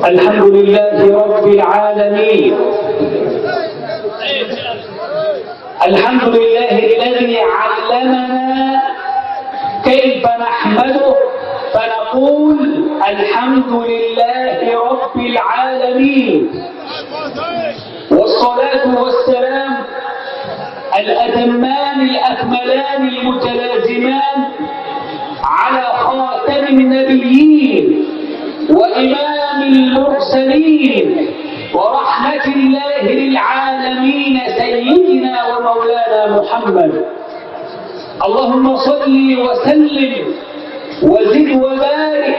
الحمد لله رب العالمين. الحمد لله الذي علمنا كيف نحمده فنقول الحمد لله رب العالمين، والصلاة والسلام الأتمان الأكملان المتلازمان على خاتم النبيين وإمام المرسلين ورحمة الله للعالمين سيدنا ومولانا محمد. اللهم صل وسلم وزد وبارك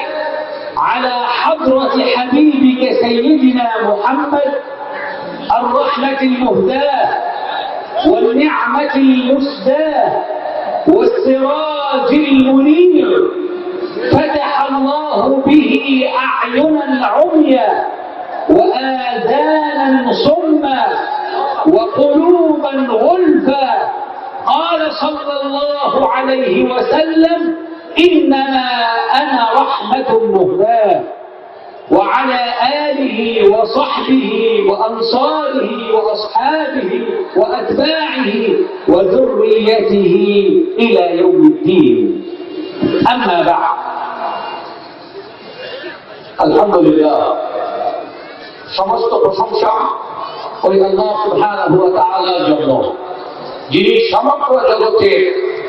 على حضرة حبيبك سيدنا محمد الرحمة المهداة والنعمة المسداة والسراج المنير، فتح الله به أعينا عميا وآذانا صما وقلوبا غلفا. قال صلى الله عليه وسلم: إنما أنا رحمة مهداة. وعلى آله وصحبه وأنصاره وأصحابه وأتباعه وذريته إلى يوم الدين. أما بعد، আলহামদুলিল্লাহ, সমস্ত প্রশংসা ওই আল্লাহ সুবহানাহু ওয়া তাআলার জন্য, যিনি সমগ্র জগতের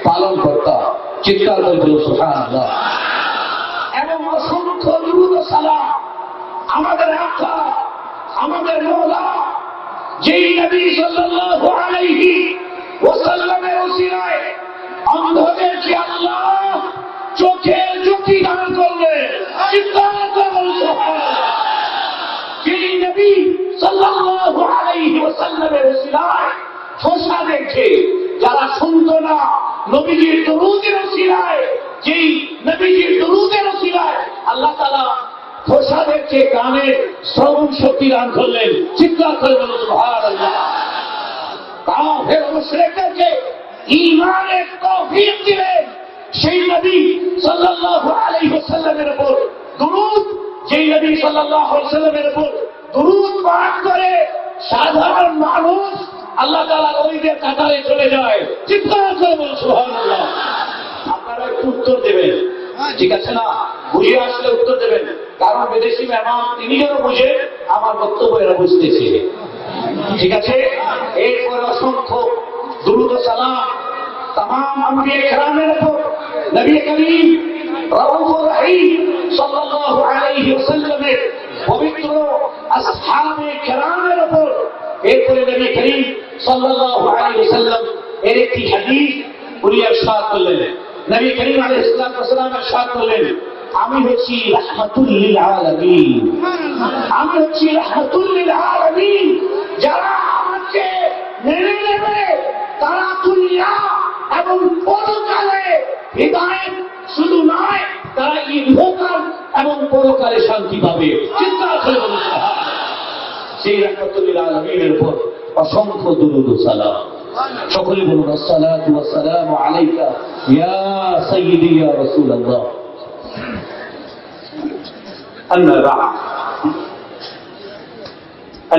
পালনকর্তা। চিৎকার করে সুবহানাল্লাহ। এবং অসংখ্য দুরূদ ও সালাম আমাদের আকা, আমাদের মওলা, যেই নবী সাল্লাল্লাহু আলাইহি ওয়াসাল্লামের ওসিলায় অন্ধদেরকে আল্লাহ চোখের জ্যোতি দান করলেন। যেই নবী সাল্লাল্লাহু আলাইহি ওয়াসাল্লামের ওসিলায় ঠোসা দেখে যারা শুনতো না, নবীজির দরুদের ওসিলায়, যেই নবীজির দরুদের ওসিলায় আল্লাহ তাআলা ঠোসা দেখে কানের শ্রবণ শক্তি দান করলেন। চিৎকার করে বলুন সুবহানাল্লাহ। কাফের মুশরিকদেরকে ঈমানের তৌফিক দিলেন সেই নবী সাল্লাল্লাহু আলাইহি ওয়াসাল্লামের উপর দুরূদ, যেই নবী সাল্লাল্লাহু আলাইহি ওয়াসাল্লামের উপর দুরূদ পাঠ করে সাধারণ মানুষ আল্লাহ তাআলার ওলিদের কাতারে চলে যায়। চিৎকার করে বলুন সুবহানাল্লাহ। আপনারা একটু উত্তর দেবেন, ঠিক আছে না? বুঝে আসলে উত্তর দেবেন, কারণ বিদেশি মেহমান তিনি যেন বুঝে আমার বক্তব্য এরা বুঝতেছে, ঠিক আছে? এরপরে অসংখ্য দুরূদ ও সালাম तमाम अंबिया किरामेर উপর নবী করিম রাউফুর রহিম সাল্লাল্লাহু আলাইহি ওয়াসাল্লামের পবিত্র আসহাবে কিরামের উপর। এরপরে নবী করিম সাল্লাল্লাহু আলাইহি ওয়াসাল্লাম এর একটি হাদিস উনি ইরশাদ করলেন। নবী করিম আলাইহিস সালাম ইরশাদ করলেন, আমি হচ্ছি রাহমাতুল লিল আলামিন। আমি হচ্ছি রাহমাতুল লিল আলামিন। যারা আমাকে মেনে নেবে তারা দুনিয়া এবং পরকালে হিদায়াত শুধু নয়, তারা ইহকাল এবং পরকালে শান্তি পাবে। চিন্তা করে বলুন সেই রাহমাতুল লিল আলামিনের উপর অসংখ্য দুরূদ ও সালাম। সকলে বলুন আসসালাতু ওয়াসসালামু আলাইকা ইয়া সাইয়্যিদি ইয়া রাসূলুল্লাহ। أما بعد،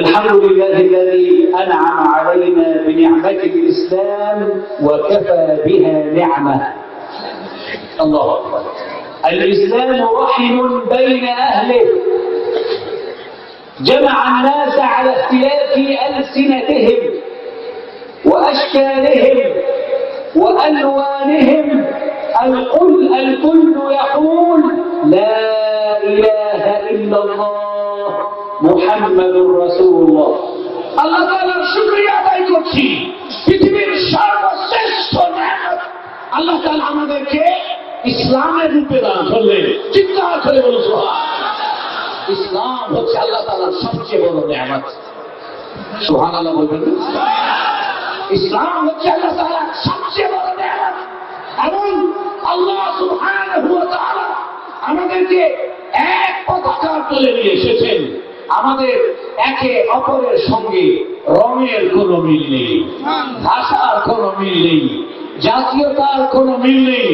الحمد لله الذي أنعم علينا بنعمة الإسلام وكفى بها نعمة. الله أكبر. الإسلام رحم بين أهله، جمع الناس على اختلاف ألسنتهم وأشكالهم وألوانهم. الكل يقول لا إله إلا الله محمد رسول الله. আল্লাহ তাআলার শুকরিয়া আদায় করছি। পৃথিবীর সর্বশ্রেষ্ঠ নিয়ামত আল্লাহ তাআলা আমাদেরকে ইসলামের রূপে দান করলেন। চিৎকার করে বলুন সুবহানাল্লাহ। ইসলাম হচ্ছে আল্লাহ তাআলার সবচেয়ে বড় নিয়ামত। সুবহানাল্লাহ বলবেন। ইসলাম হচ্ছে আল্লাহ তাআলার সবচেয়ে বড় নিয়ামত এবং আল্লাহ সুবহানাহু ওয়া তাআলা আমাদেরকে এক পতাকার তলে নিয়ে এসেছেন। আমাদের একে অপরের সঙ্গে রঙের কোনো মিল নেই, ভাষার কোনো মিল নেই, জাতীয়তার কোনো মিল নেই।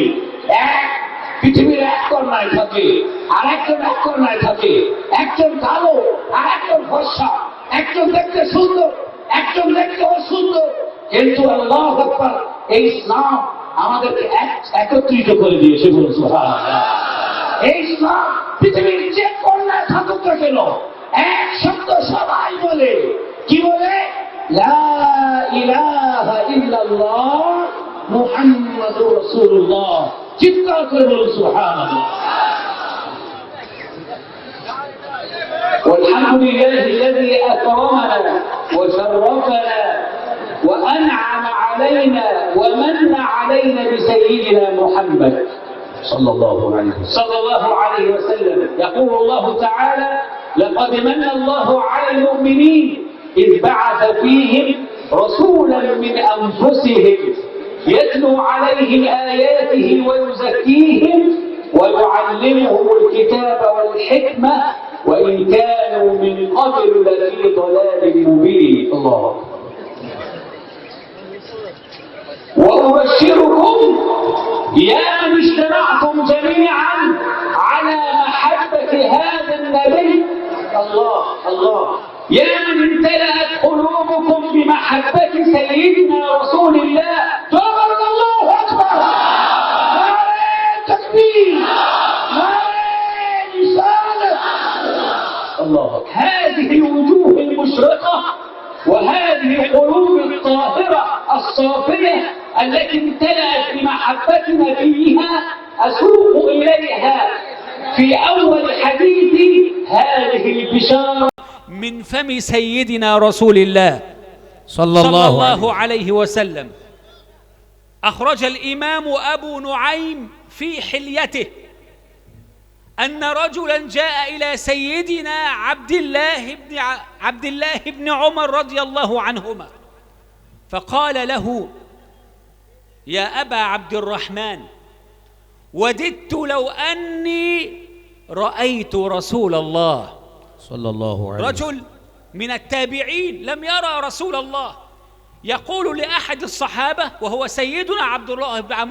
পৃথিবীর এক কর্নায় থাকে আর একজন এক কর্নায় থাকে, একজন কালো বাদশা, একজন দেখতে সুন্দর, একজন দেখতে অসুন্দর, কিন্তু আল্লাহু আকবার, এই ইসলাম আমাদেরকে একত্রিত করে দিয়েছে। বলুন সুবহানাল্লাহ। এই ইসলাম পৃথিবীর যে কন্যা থাকুক না কেন, এক শব্দ সবাই বলে। কি বলে? লা ইলাহা ইল্লাল্লাহ মুহাম্মাদুর রাসূলুল্লাহ। চিৎকার করে বলুন সুবহানাল্লাহ। والحمد لله الذي أكرمنا وشرفنا وأنعم علينا ومن علينا بسيدنا محمد صلى الله عليه وسلم. يقول الله تعالى: لقد من الله على المؤمنين إذ بعث فيهم رسولا من أنفسهم يتلو عليهم آياته ويزكيهم ويعلمهم الكتاب والحكمة وإن كانوا من قبل لفي ضلال مبين. الله أكبر. وأبشركم يا من اجتمعتم جميعا على محبة هذا النبي. الله الله. يا من امتلأت قلوبكم بمحبة سيدنا رسول الله. تقبل الله أكبر. نعرة تكبير، نعرة رسالة. الله. هذه الوجوه المشرقة وهذه القلوب الطاهرة الصافية التي امتلأت بمحبتنا فيها أسوق إليها في أول حديثي هذه البشارة من فم سيدنا رسول الله صلى الله عليه وسلم. أخرج الإمام أبو نعيم في حليته أن رجلا جاء إلى سيدنا عبد الله بن عمر رضي الله عنهما فقال له: يا أبا عبد الرحمن، وددت لو أني رأيت رسول الله صلى الله عليه وسلم. رجل من التابعين لم يرى رسول الله يقول لأحد الصحابة وهو سيدنا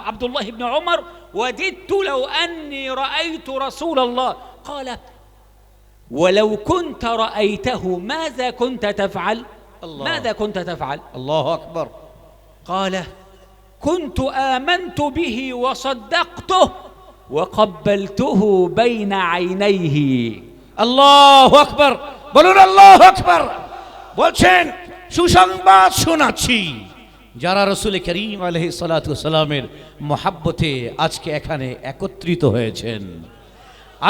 عبد الله بن عمر: وددت لو أني رأيت رسول الله. قال: ولو كنت رأيته ماذا كنت تفعل؟ ماذا كنت تفعل؟ الله أكبر. قال: كنت آمنت به وصدقته وقبلته بين عينيه. আল্লাহু আকবার। বলুন আল্লাহু আকবার। বলছেন সুসংবাদ শোনাচ্ছি, যারা রাসূল করিম আলাইহিস সালাতু ওয়াস সালামের মহব্বতে আজকে এখানে একত্রিত হয়েছেন,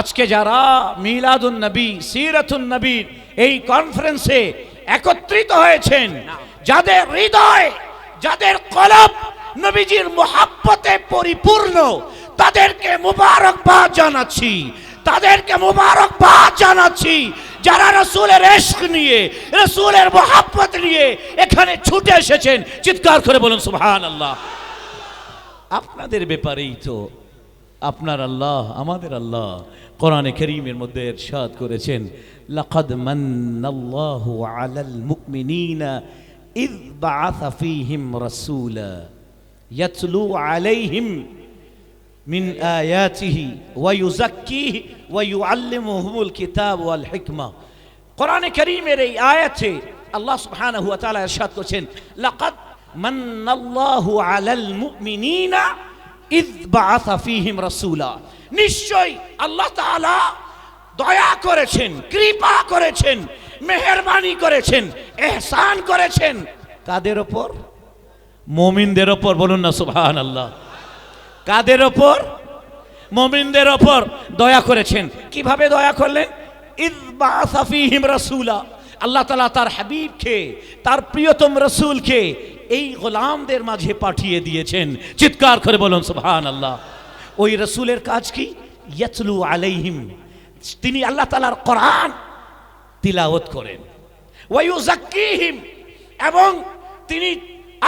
আজকে যারা মিলাদুন নবী সিরাতুন নবীর এই কনফারেন্সে একত্রিত হয়েছেন, যাদের হৃদয়, যাদের কলব নবীজির মহব্বতে পরিপূর্ণ, তাদেরকে মুবারকবাদ জানাচ্ছি, তাদেরকে মুবারকবাদ জানাচ্ছি। যারা রাসূলের ইশক নিয়ে, রাসূলের মহব্বত নিয়ে এখানে ছুটে এসেছেন, চিৎকার করে বলুন সুবহানাল্লাহ। আপনাদের ব্যাপারেই তো আপনার আল্লাহ, আমাদের আল্লাহ কোরআনে কারীমের মধ্যে ইরশাদ করেছেন: লাকাদ মান্নাল্লাহু আলাল মুমিনিনা ইয বাআসা ফীহিম রাসূলা ইয়াতলু আলাইহিম মিন আয়াতিহি ওয়া ইউযাক্কিহি ওয়া ইউআল্লিমুহুমুল কিতাব ওয়াল হিকমা। কোরআনে কারীমের এই আয়াতে আল্লাহ সুবহানাহু ওয়া তাআলা ইরশাদ করেছেন: লাকাদ মান্নাল্লাহু আলাল মুমিনিনা ইয বাআসা ফীহিম রাসূলা। নিশ্চয় আল্লাহ তাআলা দয়া করেছেন, কৃপা করেছেন, মেহেরবানি করেছেন, ইহসান করেছেন কাদের উপর? মুমিনদের উপর। বলুন না সুবহানাল্লাহ। কাদের ওপর? মুমিনদের ওপর দয়া করেছেন। কিভাবে দয়া করলেন? ইয বাআসা ফীহিম রাসূলা। আল্লাহ তাআলা তার হাবিবকে, তার প্রিয়তম রাসূলকে এই গোলামদের মাঝে পাঠিয়ে দিয়েছেন। চিৎকার করে বলুন সুবহানাল্লাহ। ওই রাসূলের কাজ কি? ইয়াতলু আলাইহিম, তিনি আল্লাহ তাআলার কোরআন তিলাওয়াত করেন। ওয়া ইউযাক্কিহিম, এবং তিনি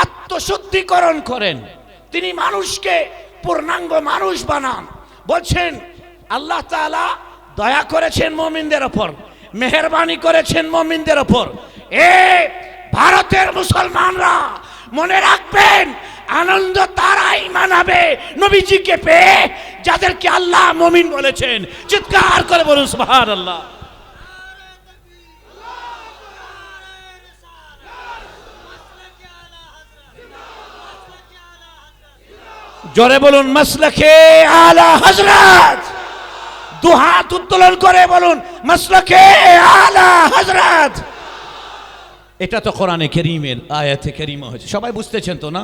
আত্মশুদ্ধিকরণ করেন, তিনি মানুষকে পূর্ণাঙ্গ মানুষ বানান। বলছেন আল্লাহ তাআলা দয়া করেছেন মুমিনদের উপর, মেহেরবানি করেছেন মুমিনদের উপর। এ ভারতের মুসলমানরা মনে রাখবেন, আনন্দ তারাই মানাবে নবীজিকে পেয়ে যাদেরকে আল্লাহ মুমিন বলেছেন। চিৎকার করে বলুন সুবহানাল্লাহ। জোরে বলুন মাসলাকে আলা হযরত। দু হাত উত্তোলন করে বলুন মাসলাকে আলা হযরত। এটা তো কোরআনে কারীমের আয়াতে কারীমা হয়েছে, সবাই বুঝতেছেন তো না?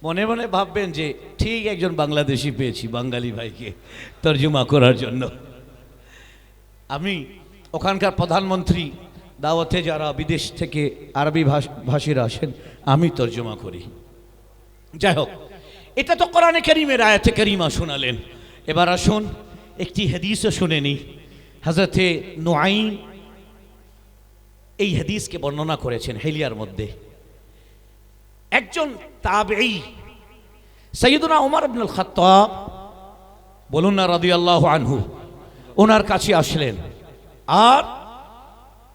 মনে মনে ভাববেন যে ঠিক একজন বাংলাদেশি পেয়েছি, বাঙালি ভাইকে তর্জমা করার জন্য। আমি ওখানকার প্রধানমন্ত্রী দাওয়াতে যারা বিদেশ থেকে আরবি ভাষীরা আসেন, আমি তর্জমা করি। যাই হোক, এটা তো কোরআনে কারীমের আয়াতে কারীমা শোনালেন। এবার আসুন একটি হাদিসও শুনে নিই। হযরতে নুআইম এই হাদিসকে বর্ণনা করেছেন হিলিয়ার মধ্যে। একজন তাবেঈ সাইয়্যিদুনা ওমর ইবনে খাত্তাব, বলুন না রাদিয়াল্লাহু আনহু, ওনার কাছে আসলেন, আর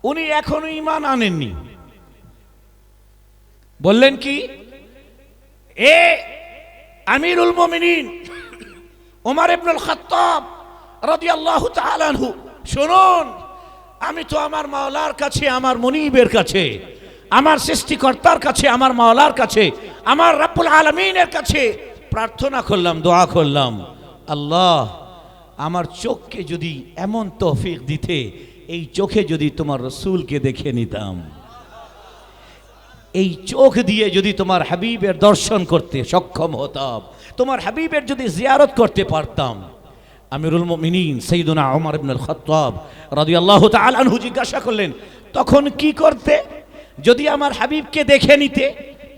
উনি এখনো ঈমান আনেননি। বললেন কি, এ আমিরুল মুমিনিন ওমর ইবনে খাত্তাব রাদিয়াল্লাহু তাআলা আনহু, শুনুন, আমি তো আমার মাওলার কাছে, আমার মুনিবের কাছে, আমার সৃষ্টিকর্তার কাছে, আমার মাওলার কাছে, আমার রব্বুল আলামিনের কাছে প্রার্থনা করলাম, দোয়া করলাম, আল্লাহ আমার চোখকে যদি এমন তৌফিক দিতে, এই চোখে যদি তোমার রাসূলকে দেখে নিতাম, এই চোখ দিয়ে যদি তোমার হাবিবের দর্শন করতে সক্ষম হতাম, তোমার হাবিবের যদি জিয়ারত করতে পারতাম। আমিরুল মুমিনিন সাইয়্যিদুনা ওমর ইবনে খাত্তাব রাদিয়াল্লাহু তাআলা আনহু জিজ্ঞাসা করলেন, তখন কি করতে? যদি আমার হাবিবকে দেখে নিতে,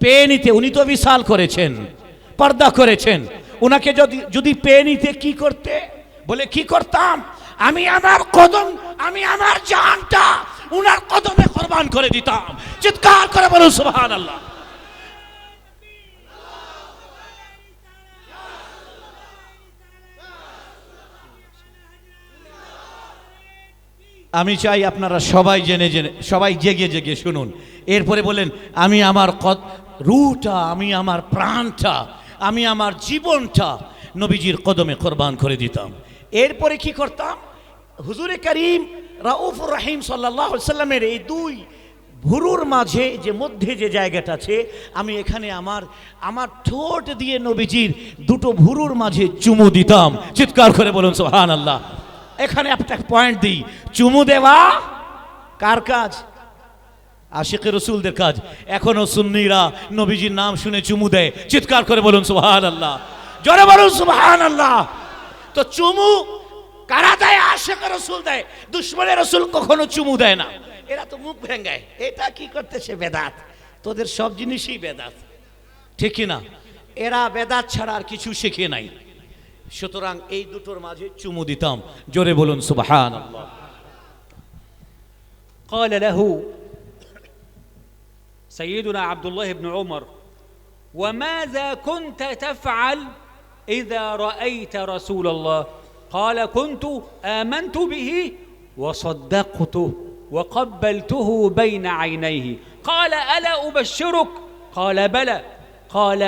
পেয়ে নিতে, উনি তো বিশাল করেছেন, পর্দা করেছেন, উনাকে যদি পেয়ে নিতে কি করতে? বলে কি করতাম, আমি আমার কদম, আমি আমার জানটা উনার কদমে কুরবান করে দিতাম। চিৎকার করে বলুন সুবহানাল্লাহ। আমি চাই আপনারা সবাই জেনে জেনে, সবাই জেগে জেগে শুনুন। এরপরে বলেন, আমি আমার রুহটা, আমি আমার প্রাণটা, আমি আমার জীবনটা নবীজির কদমে কুরবান করে দিতাম। এরপরে কি করতাম? হুজুরে করিম রাউফুর রহিম সাল্লাল্লাহু আলাইহি সাল্লামের এই দুই ভুরুর মাঝে যে মধ্যে যে জায়গাটা আছে, আমি এখানে আমার ঠোঁট দিয়ে নবীজির দুটো ভুরুর মাঝে চুমু দিতাম। চিৎকার করে বলুন সুবহানাল্লাহ। এখানে একটা পয়েন্ট দিই, চুমু দেওয়া কার কাজ? আশিকে রসুলদের কাজ। এখনো সুন্নিরা নবীজির নাম শুনে চুমু দেয়। চিৎকার করে বলুন সুবহানাল্লাহ, জোরে বলুন সুবহানাল্লাহ। তো চুমু কারা দেয়? আশিকে রসুল দেয়। দুশমনে রসুল কখনো চুমু দেয় না, এরা তো মুখ ভেঙ্গায়। এটা কি করতেছে? বেদাত। তোদের সব জিনিসই বেদাত, ঠিক কি না? এরা বেদাত ছাড়া আর কিছু শিখে নাই। সুতরাং এই দুটোর মাঝে চুমু দিতাম। জোরে বলুন সুবহানাল্লাহ। قال له سيدنا عبد الله بن عمر: وماذا كنت تفعل إذا رأيت رسول الله؟ قال: كنت آمنت به وصدقته وقبلته بين عينيه. قال: ألا أبشرك؟ قال: بلى. قال: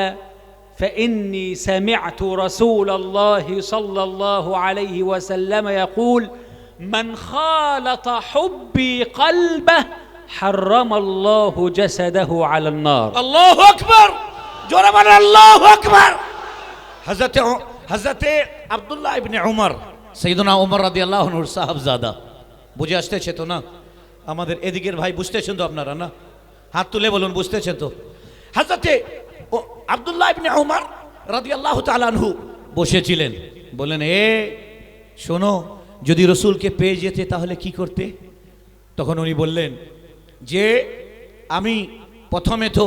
فإني سمعت رسول الله صلى الله عليه وسلم يقول: من خالط حبي قلبه حرم الله جسده على النار. الله أكبر، جرب الله أكبر. হযরতে আব্দুল্লাহ ইবনে উমর, সাইয়্যিদুনা উমর রাদিয়াল্লাহু আনহুর সাহাবজাদা। বুঝে আসতেছে তো না? আমাদের এদিকের ভাই বুঝতেছেন তো আপনারা না? হাত তুলে বলুন বুঝতেছেন তো? হযরতে আব্দুল্লাহ ইবনে উমর রাদিয়াল্লাহু তাআলা আনহু বসেছিলেন। বলেন, শোনো, যদি রসুলকে পেয়ে যেতে তাহলে কি করতে? তখন উনি বললেন যে, আমি প্রথমে তো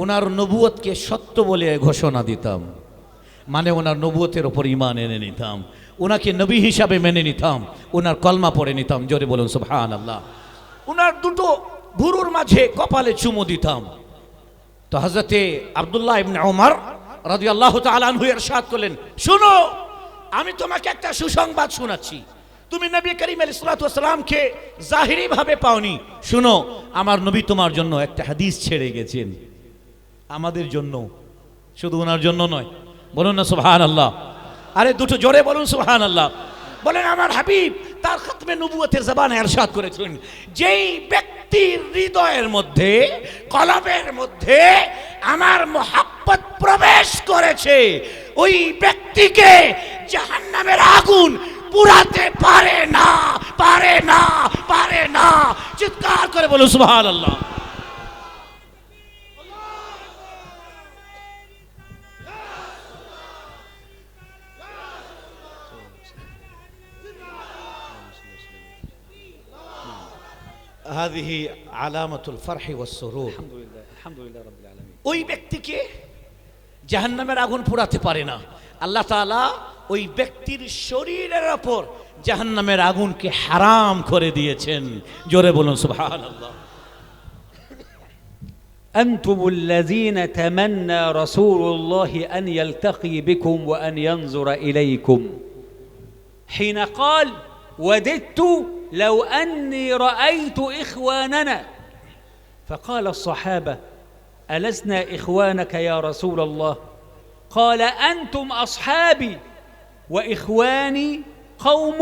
ওনার নবুয়তকে সত্য বলে ঘোষণা দিতাম, মানে ওনার নবুয়তের ওপর ঈমান এনে নিতাম, ওনাকে নবী হিসাবে মেনে নিতাম, ওনার কলমা পড়ে নিতাম। জোরে বলুন সুবহানাল্লাহ। ওনার দুটো ভুরুর মাঝে কপালে চুমু দিতাম। তো হযরতে আব্দুল্লাহ ইবনে উমর রাদিয়াল্লাহু তাআলা আনহু ইরশাদ করলেন, শোনো, আমি তোমাকে একটা সুসংবাদ শোনাচ্ছি। তুমি নবী করিম আলাইহিস সালাতু ওয়াস সালামকে জাহিরি ভাবে পাওনি। শুনো, আমার নবী তোমার জন্য একটা হাদিস ছেড়ে গেছেন, আমাদের জন্য, শুধু ওনার জন্য নয়। বলুন না সুবহানাল্লাহ। আরে দুটো জোরে বলুন সুবহানাল্লাহ। বলেন, আমার হাবিব তার খতমে নবুয়তের জবানে ইরশাদ করেছেন, যেই ব্যক্তির হৃদয়ের মধ্যে, কলবের মধ্যে আমার মোহাব্বত প্রবেশ করেছে, ওই ব্যক্তিকে জাহান্নামের আগুন পুরাতে পারে না, পারে না, পারে না। চিৎকার করে বলুন সুবহানাল্লাহ। هذه علامة الفرح والسرور। الحمد لله رب العالمين। ওই ব্যক্তিকে জাহান্নামের আগুন পোড়াতে পারে না। আল্লাহ তাআলা ওই ব্যক্তির শরীরের উপর জাহান্নামের আগুনকে হারাম করে দিয়েছেন। জোরে বলুন সুবহানাল্লাহ। أنتم الذين تمنى رسول الله أن يلتقي بكم وأن ينظر إليكم حين قال وددت لو أني رأيت إخواننا، فقال الصحابة ألسنا إخوانك يا رسول الله؟ قال أنتم أصحابي وإخواني قوم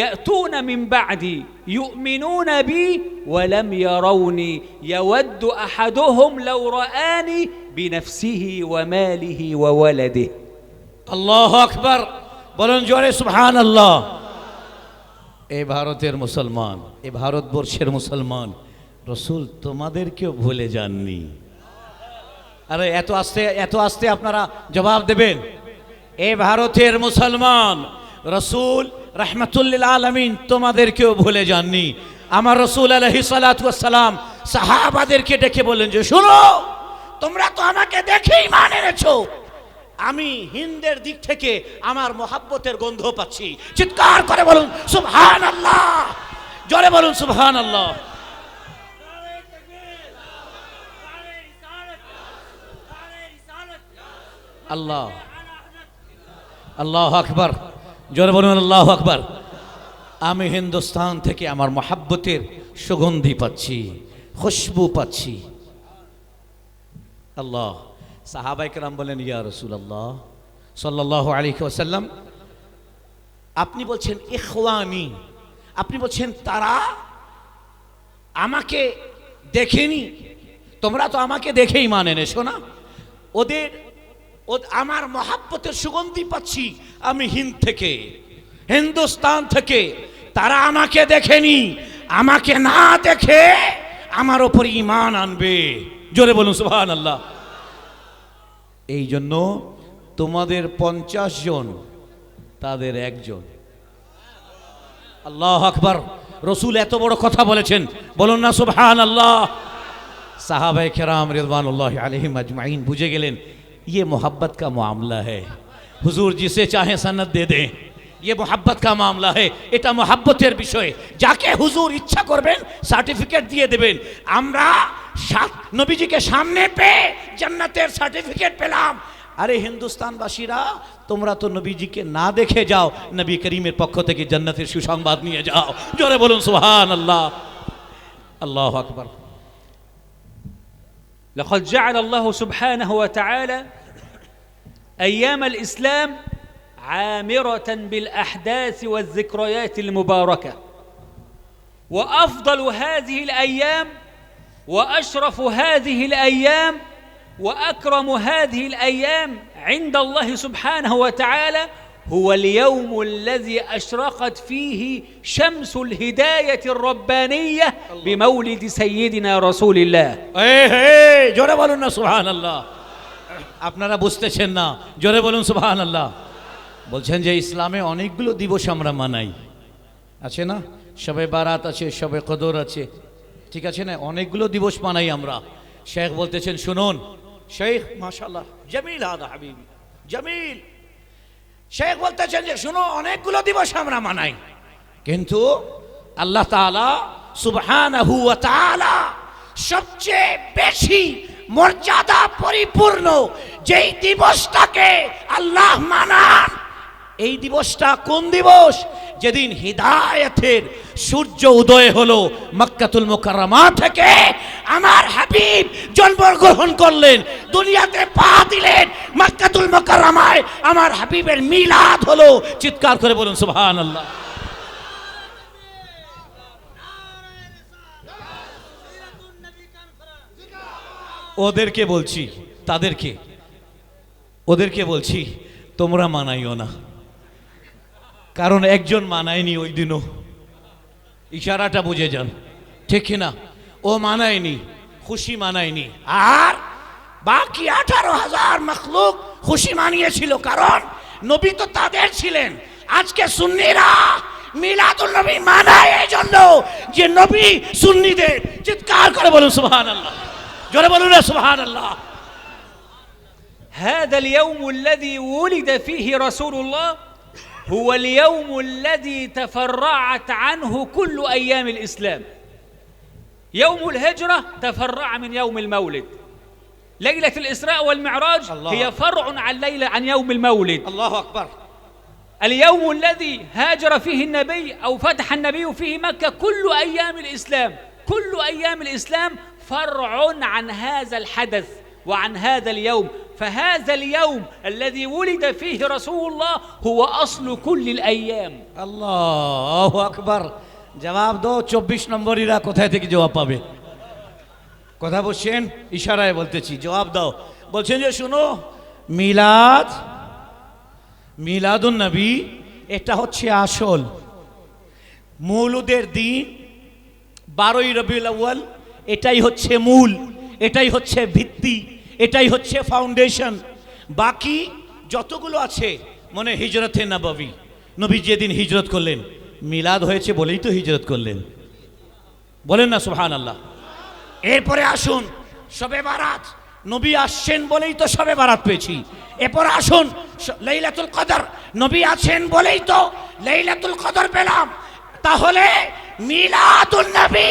يأتون من بعدي يؤمنون بي ولم يروني يود أحدهم لو رآني بنفسه وماله وولده। আল্লাহু আকবার, বলুন জোরে সুবহানাল্লাহ। এই ভারতের মুসলমান, এই ভারতবর্ষের মুসলমান, রসুল তোমাদেরকেও ভুলে যাননি। আরে এত আস্তে আপনারা জবাব দেবেন? এই ভারতের মুসলমান, রসুল রাহমাতুল্লিল আলামিন তোমাদেরকেও ভুলে যাননি। আমার রসুল আলাইহিস সালাতু ওয়াস সালাম সাহাবাদেরকে ডেকে বললেন যে শোনো, তোমরা তো আমাকে দেখেই ঈমান এনেছো, আমি হিন্দের দিক থেকে আমার মোহাব্বতের গন্ধ পাচ্ছি। চিৎকার করে বলুন সুবহানাল্লাহ, জোরে বলুন সুবহানাল্লাহ। আল্লাহ, আল্লাহু আকবার, জোরে বলুন আল্লাহু আকবার। আমি হিন্দুস্তান থেকে আমার মোহাব্বতের সুগন্ধি পাচ্ছি, খুশবু পাচ্ছি। আল্লাহ, সাহাবায়ে কেরাম বলেন ইয়া রাসূলুল্লাহ সাল্লাল্লাহু আলাইহি ওয়াসাল্লাম, আপনি বলছেন ইখওয়ানি, আপনি বলছেন তারা আমাকে দেখেনি, তোমরা তো আমাকে দেখেই ঈমান এনেছো না, আমার মহাব্বতের সুগন্ধি পাচ্ছি আমি হিন্দুস্তান থেকে, তারা আমাকে দেখেনি, আমাকে না দেখে আমার ওপর ঈমান আনবে। জোরে বলুন সুবহানাল্লাহ। এই জন্য তোমাদের 50 জন, তাদের একজন। আল্লাহু আকবার, রসুল এত বড় কথা বলেছেন, বলুন না সুবহানাল্লাহ। সাহাবায়ে কেরাম রিদওয়ানুল্লাহি আলাইহিম আজমাইন বুঝে গেলেন ये मोहब्बत का मामला है, हुजूर जिसे चाहे सनद दे दें, ये मोहब्बत का मामला है, এটা মোহাব্বতের বিষয়, যাকে হুজুর ইচ্ছা করবেন সার্টিফিকেট দিয়ে দেবেন। আমরা নবীজিকে সামনে পেয়ে জান্নাতের সার্টিফিকেট পেলাম। আরে হিন্দুস্তানবাসীরা, তোমরা তো নবীজিকে না দেখে যাও, নবী করিমের পক্ষ থেকে জান্নাতের সুসংবাদ নিয়ে যাও। জোরে বলুন সুবহানাল্লাহ। আল্লাহু আকবার। لقد جعل الله سبحانه وتعالى أيام الإسلام عامرة بالأحداث والذكريات المباركة، وأفضل هذه الأيام وأشرف هذه الأيام وأكرم هذه الأيام عند الله سبحانه وتعالى هو اليوم الذي أشرقت فيه شمس الهداية الربانية بمولد سيدنا رسول الله। জোরে বলুন না সুবহানাল্লাহ। আপনারা বুঝতেছেন না, জোরে বলুন সুবহানাল্লাহ। বলছেন যে ইসলামে অনেকগুলো দিবস আমরা মানাই, আছে না? শবে বারাত আছে, শবে কদর আছে, ঠিক আছে না? অনেকগুলো দিবস মানাই আমরা। শেখ বলতেছেন শুনুন, শেখ মাশাআল্লাহ জামিল, হাদা হাবিবি জামিল। শেখ বলতেছেন যে শুনো, অনেকগুলো দিবস আমরা মানাই, কিন্তু আল্লাহ তাআলা সুবহানাহু ওয়া তাআলা সবচেয়ে বেশি মর্যাদা পরিপূর্ণ যেই দিবসটাকে আল্লাহ মানান, এই দিবসটা কোন দিবস? যেদিন হিদায়াতের সূর্য উদয় হলো মক্কাতুল মুকাররমা থেকে, আমার হাবিব জন্মগ্রহণ করলেন, দুনিয়াতে পা দিলেন, মক্কাতুল মুকাররমায় আমার হাবিবের মিলাদ হলো। চিৎকার করে বলুন সুবহানাল্লাহ। ওদেরকে বলছি, তাদেরকে ওদেরকে বলছি, তোমরা মানাইও না, কারণ একজন মানায়নি ওই দিনও। ইশারাটা বুঝে যান, ঠিক না? ও মানায়নি, খুশি মানায়নি, আর বাকি 18,000 মখলুক খুশি মানিয়েছিল, কারণ নবী তো তাদের ছিলেন। আজকে সুন্নিরা মিলাদুল নবী মানায় এই জন্য যে নবী সুন্নিদের। চিৎকার করে বলুন সুবহানাল্লাহ, জোরে বলুন না সুবহানাল্লাহ। هذا اليوم الذي ولد فيه رسول الله هو اليوم الذي تفرعت عنه كل أيام الإسلام. يوم الهجرة تفرع من يوم المولد. ليلة الإسراء والمعراج هي فرع عن يوم المولد. الله أكبر. اليوم الذي هاجر فيه النبي أو فتح النبي فيه مكة، كل أيام الإسلام، كل أيام الإسلام فرع عن هذا الحدث وعن هذا اليوم. فهذا اليوم الذي ولد فيه رسول الله هو أصل كل الأيام. الله أكبر. জবাব দাও, 24 নম্বরীরা কোথায় থেকে জবাব পাবে? কথা বলছেন, ইশারায় বলতেছি, জবাব দাও। বলছেন যে শুনো, মিলাদুন নবী এটা হচ্ছে আসল। মৌলুদের দিন 12ই রবিউল আউয়াল, এটাই হচ্ছে মূল, এটাই হচ্ছে ভিত্তি, এটাই হচ্ছে ফাউন্ডেশন। বাকি যতগুলো আছে, মনে হিজরতে নববী, নবী যেদিন হিজরত করলেন, মিলাদ হয়েছে বলেই তো হিজরত করলেন, বলেন না সুবহানাল্লাহ। এরপরে আসুন শবে বারাত, নবী আসছেন বলেই তো শবে বারাত পেয়েছি। এরপর আসুন লাইলাতুল কদর, নবী আছেন বলেই তো লাইলাতুল কদর পেলাম। তাহলে মিলাদুন নবী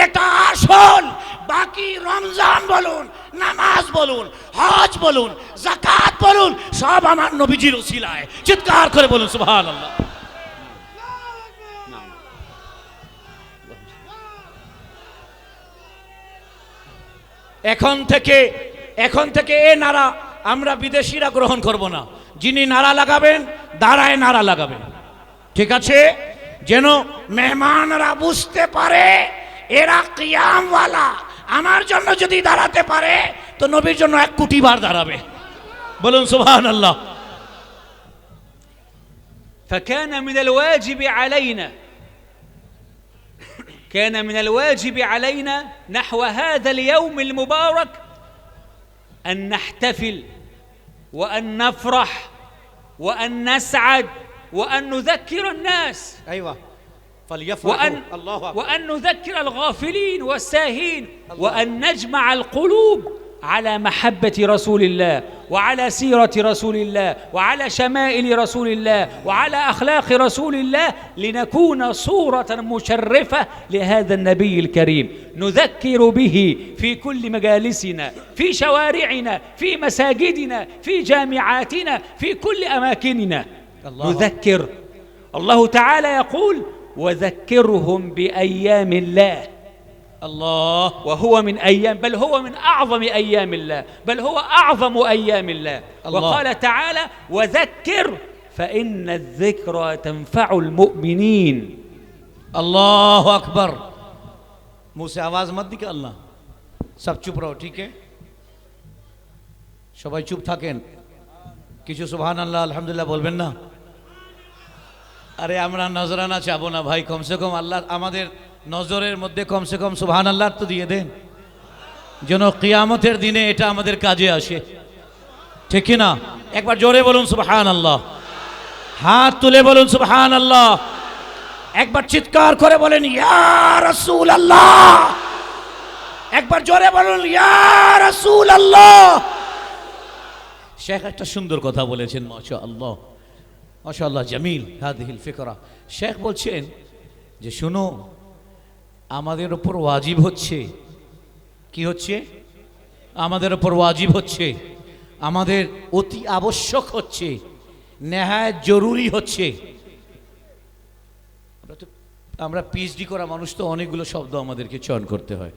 এটা আসল। বাকি রমজান বলুন, নামাজ বলুন, হজ বলুন, যাকাত বলুন, সব আমার নবীজির উসিলায়। চিৎকার করে বলুন সুবহানাল্লাহ। এখন থেকে এ নারা আমরা বিদেশিরা গ্রহণ করব না। যিনি নারা লাগাবেন দাঁড়ায় নারা লাগাবেন, ঠিক আছে? যেন মেহমানরা বুঝতে পারে এরা কিয়ামওয়ালা। আমার জন্য যদি দাঁড়াতে পারে তো নবীর জন্য 1 কোটি বার দাঁড়াবে। বলুন সুবহানাল্লাহ। فكان من الواجب علينا نحو هذا اليوم المبارك أن نحتفل وأن نفرح وأن نسعد وأن نذكر الناس. أيوة، فليفرحوا. وأن نذكر الغافلين والساهين، وأن نجمع القلوب على محبة رسول الله وعلى سيرة رسول الله وعلى شمائل رسول الله وعلى أخلاق رسول الله، لنكون صورة مشرفة لهذا النبي الكريم، نذكر به في كل مجالسنا، في شوارعنا، في مساجدنا، في جامعاتنا، في كل أماكننا. نذكر. الله تعالى يقول: وذكرهم بأيام الله. الله. وهو من أيام، بل هو من أعظم أيام الله، بل هو أعظم أيام الله. وقال تعالى: وذكر فإن الذكرى تنفع المؤمنين. الله أكبر. मुंह से आवाज मत निकालना, सब चुप रहो, ठीक है? সবাই চুপ থাকেন, কিছু সুবহানাল্লাহ আলহামদুলিল্লাহ বলবেন না। আরে আমরা নজরানা চাবো না ভাই, কমসে কম আল্লাহ আমাদের নজরের মধ্যে কমসে কম সুবহানাল্লাহ তো দিয়ে দেন, যেন কিয়ামতের দিনে এটা আমাদের কাজে আসে, ঠিক কি না? একবার জোরে বলুন সুবহানাল্লাহ, হাত তুলে বলুন সুবহানাল্লাহ, একবার চিৎকার করে বলেন ইয়া রাসূলুল্লাহ, একবার জোরে বলুন ইয়া রাসূলুল্লাহ। শেখ একটা সুন্দর কথা বলেছেন, মাশাআল্লাহ মাশাআল্লাহ, জামিল হাদিহিল ফিকরা। শেখ বলছেন যে শুনো, আমাদের উপর ওয়াজিব হচ্ছে, কি হচ্ছে? আমাদের উপর ওয়াজিব হচ্ছে, আমাদের অতি আবশ্যক হচ্ছে, নেহায়েত জরুরি হচ্ছে। আমরা পিএইচডি করা মানুষ তো অনেকগুলো শব্দ আমাদেরকে চয়ন করতে হয়।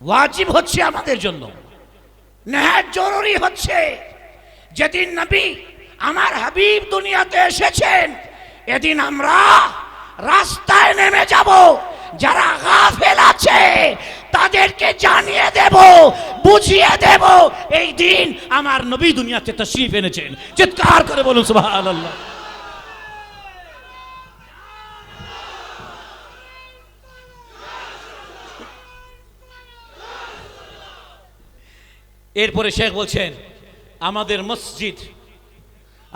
ওয়াজিব হচ্ছে আমাদের জন্য, নেহায়েত জরুরি হচ্ছে। যেদিন নবী আমার হাবিব দুনিয়াতে এসেছেন, এদিন আমরা রাস্তায় নেমে যাব। যারা গাফেল আছে তাদেরকে জানিয়ে দেব, বুঝিয়ে দেব এই দিন আমার নবী দুনিয়াতে তাশরীফ এনেছেন। চিৎকার করে বলুন সুবহানাল্লাহ। এরপরে শেখ বলছেন, আমাদের মসজিদ,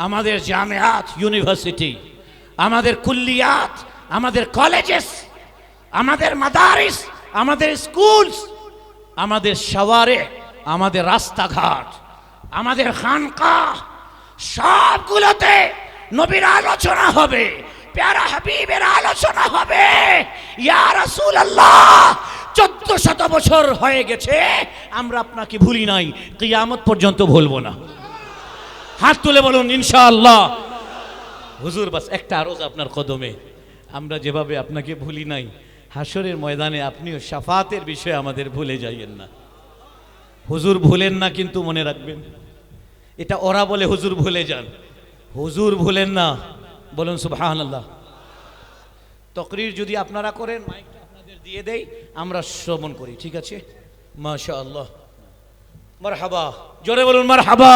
আমাদের জামিয়াত ইউনিভার্সিটি, আমাদের কুল্লিয়াত, আমাদের কলেজেস, আমাদের মাদারিস, আমাদের স্কুলস, আমাদের শাওয়ারে, আমাদের রাস্তাঘাট, আমাদের খানকাহ, সবগুলোতে নবীর আলোচনা হবে, প্যারা হাবিবের আলোচনা হবে। ইয়া রাসূলুল্লাহ, 1400 বছর হয়ে গেছে, আমরা আপনাকে ভুলি নাই, কিয়ামত পর্যন্ত ভুলবো না। হাত তুলে বলুন ইনশাআল্লাহ। হুজুর, বাস একটা আরজ আপনার কদমে, আমরা যেভাবে আপনাকে ভুলি নাই, হাসরের ময়দানে আপনিও শাফাতের বিষয়ে আমাদের ভুলে যাইয়েন না। হুজুর ভুলেন না, কিন্তু মনে রাখবেন, এটা ওরা বলে হুজুর ভুলে যান, হুজুর ভুলেন না। বলুন সুবহানাল্লাহ। তাকরীর যদি আপনারা করেন, মাইকটা আপনাদের দিয়ে দেই, আমরা শ্রবণ করি, ঠিক আছে? মাশাআল্লাহ, মারহাবা, জোরে বলুন মারহাবা।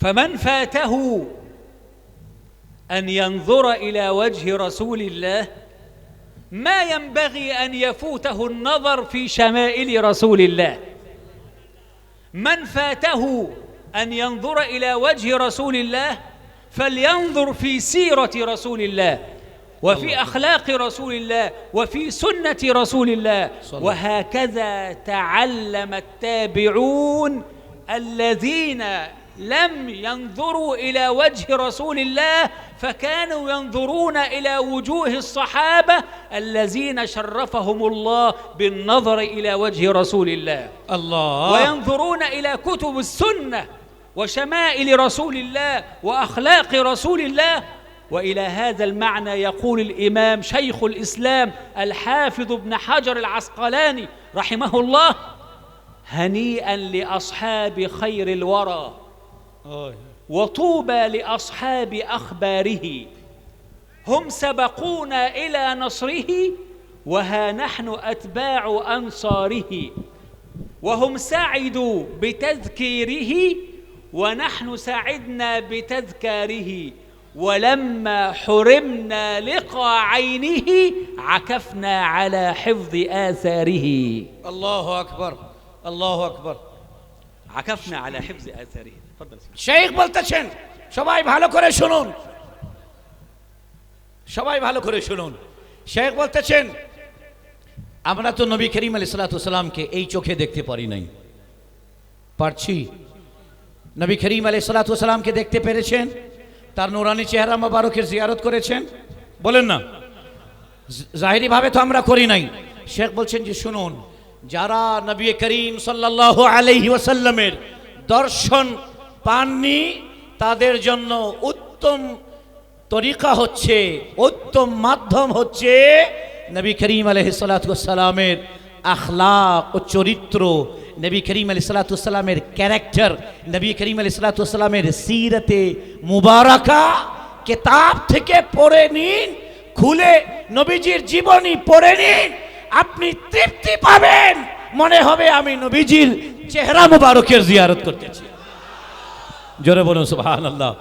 فمن فاته أن ينظر إلى وجه رسول الله ما ينبغي أن يفوته النظر في شمائل رسول الله. من فاته أن ينظر إلى وجه رسول الله فلينظر في سيرة رسول الله وفي أخلاق رسول الله وفي سنة رسول الله. وهكذا تعلم التابعون الذين لم ينظروا إلى وجه رسول الله فكانوا ينظرون إلى وجوه الصحابة الذين شرفهم الله بالنظر إلى وجه رسول الله. الله. وينظرون إلى كتب السنة وشمائل رسول الله وأخلاق رسول الله. وإلى هذا المعنى يقول الإمام شيخ الإسلام الحافظ ابن حجر العسقلاني رحمه الله: هنيئا لأصحاب خير الورى وطوبى لأصحاب أخباره، هم سبقونا إلى نصره وها نحن أتباع أنصاره، وهم سعدوا بتذكيره ونحن سعدنا بتذكاره، ولما حرمنا لقى عينه عكفنا على حفظ آثاره. الله أكبر، الله أكبر، عكفنا على حفظ آثاره. تفضل শেখ বলতেছেন, সবাই ভালো করে শুনুন, সবাই ভালো করে শুনুন। শেখ বলতেছেন, আমরা তো নবী করিম আলাইহিস সালাতু ওয়াস সালামকে এই চোখে দেখতে পারি নাই, পারছি? নবী করিম আলাইহিস সালাতু ওয়াস সালামকে দেখতে পেরেছেন? তার নূরানি চেহারা মোবারকের জিয়ারত করেছেন? বলেন না। জাহিরি ভাবে তো আমরা করি নাই। শেখ বলছেন যে শুনুন, যারা নবী করিম সাল্লাল্লাহু আলাইহি ওয়াসাল্লামের দর্শন পাননি, তাদের জন্য উত্তম তরিকা হচ্ছে, উত্তম মাধ্যম হচ্ছে নবী করিম আলাইহিস সালাতু ওয়াস সালামের আখলাক ও চরিত্র, নবী করিম আলাইহিস সালাতু ওয়াস সালামের ক্যারেক্টার, নবী করিম আলাইহিস সালাতু ওয়াস সালামের সিরাতে মুবারাকা কিতাব থেকে পড়ে নিন, খুলে নবীজির জীবনী পড়ে নিন, আপনি তৃপ্তি পাবেন, মনে হবে আমি নবীজির চেহারা মুবারকের জিয়ারত করতেছি। জোরে বলুন সুবহানাল্লাহ।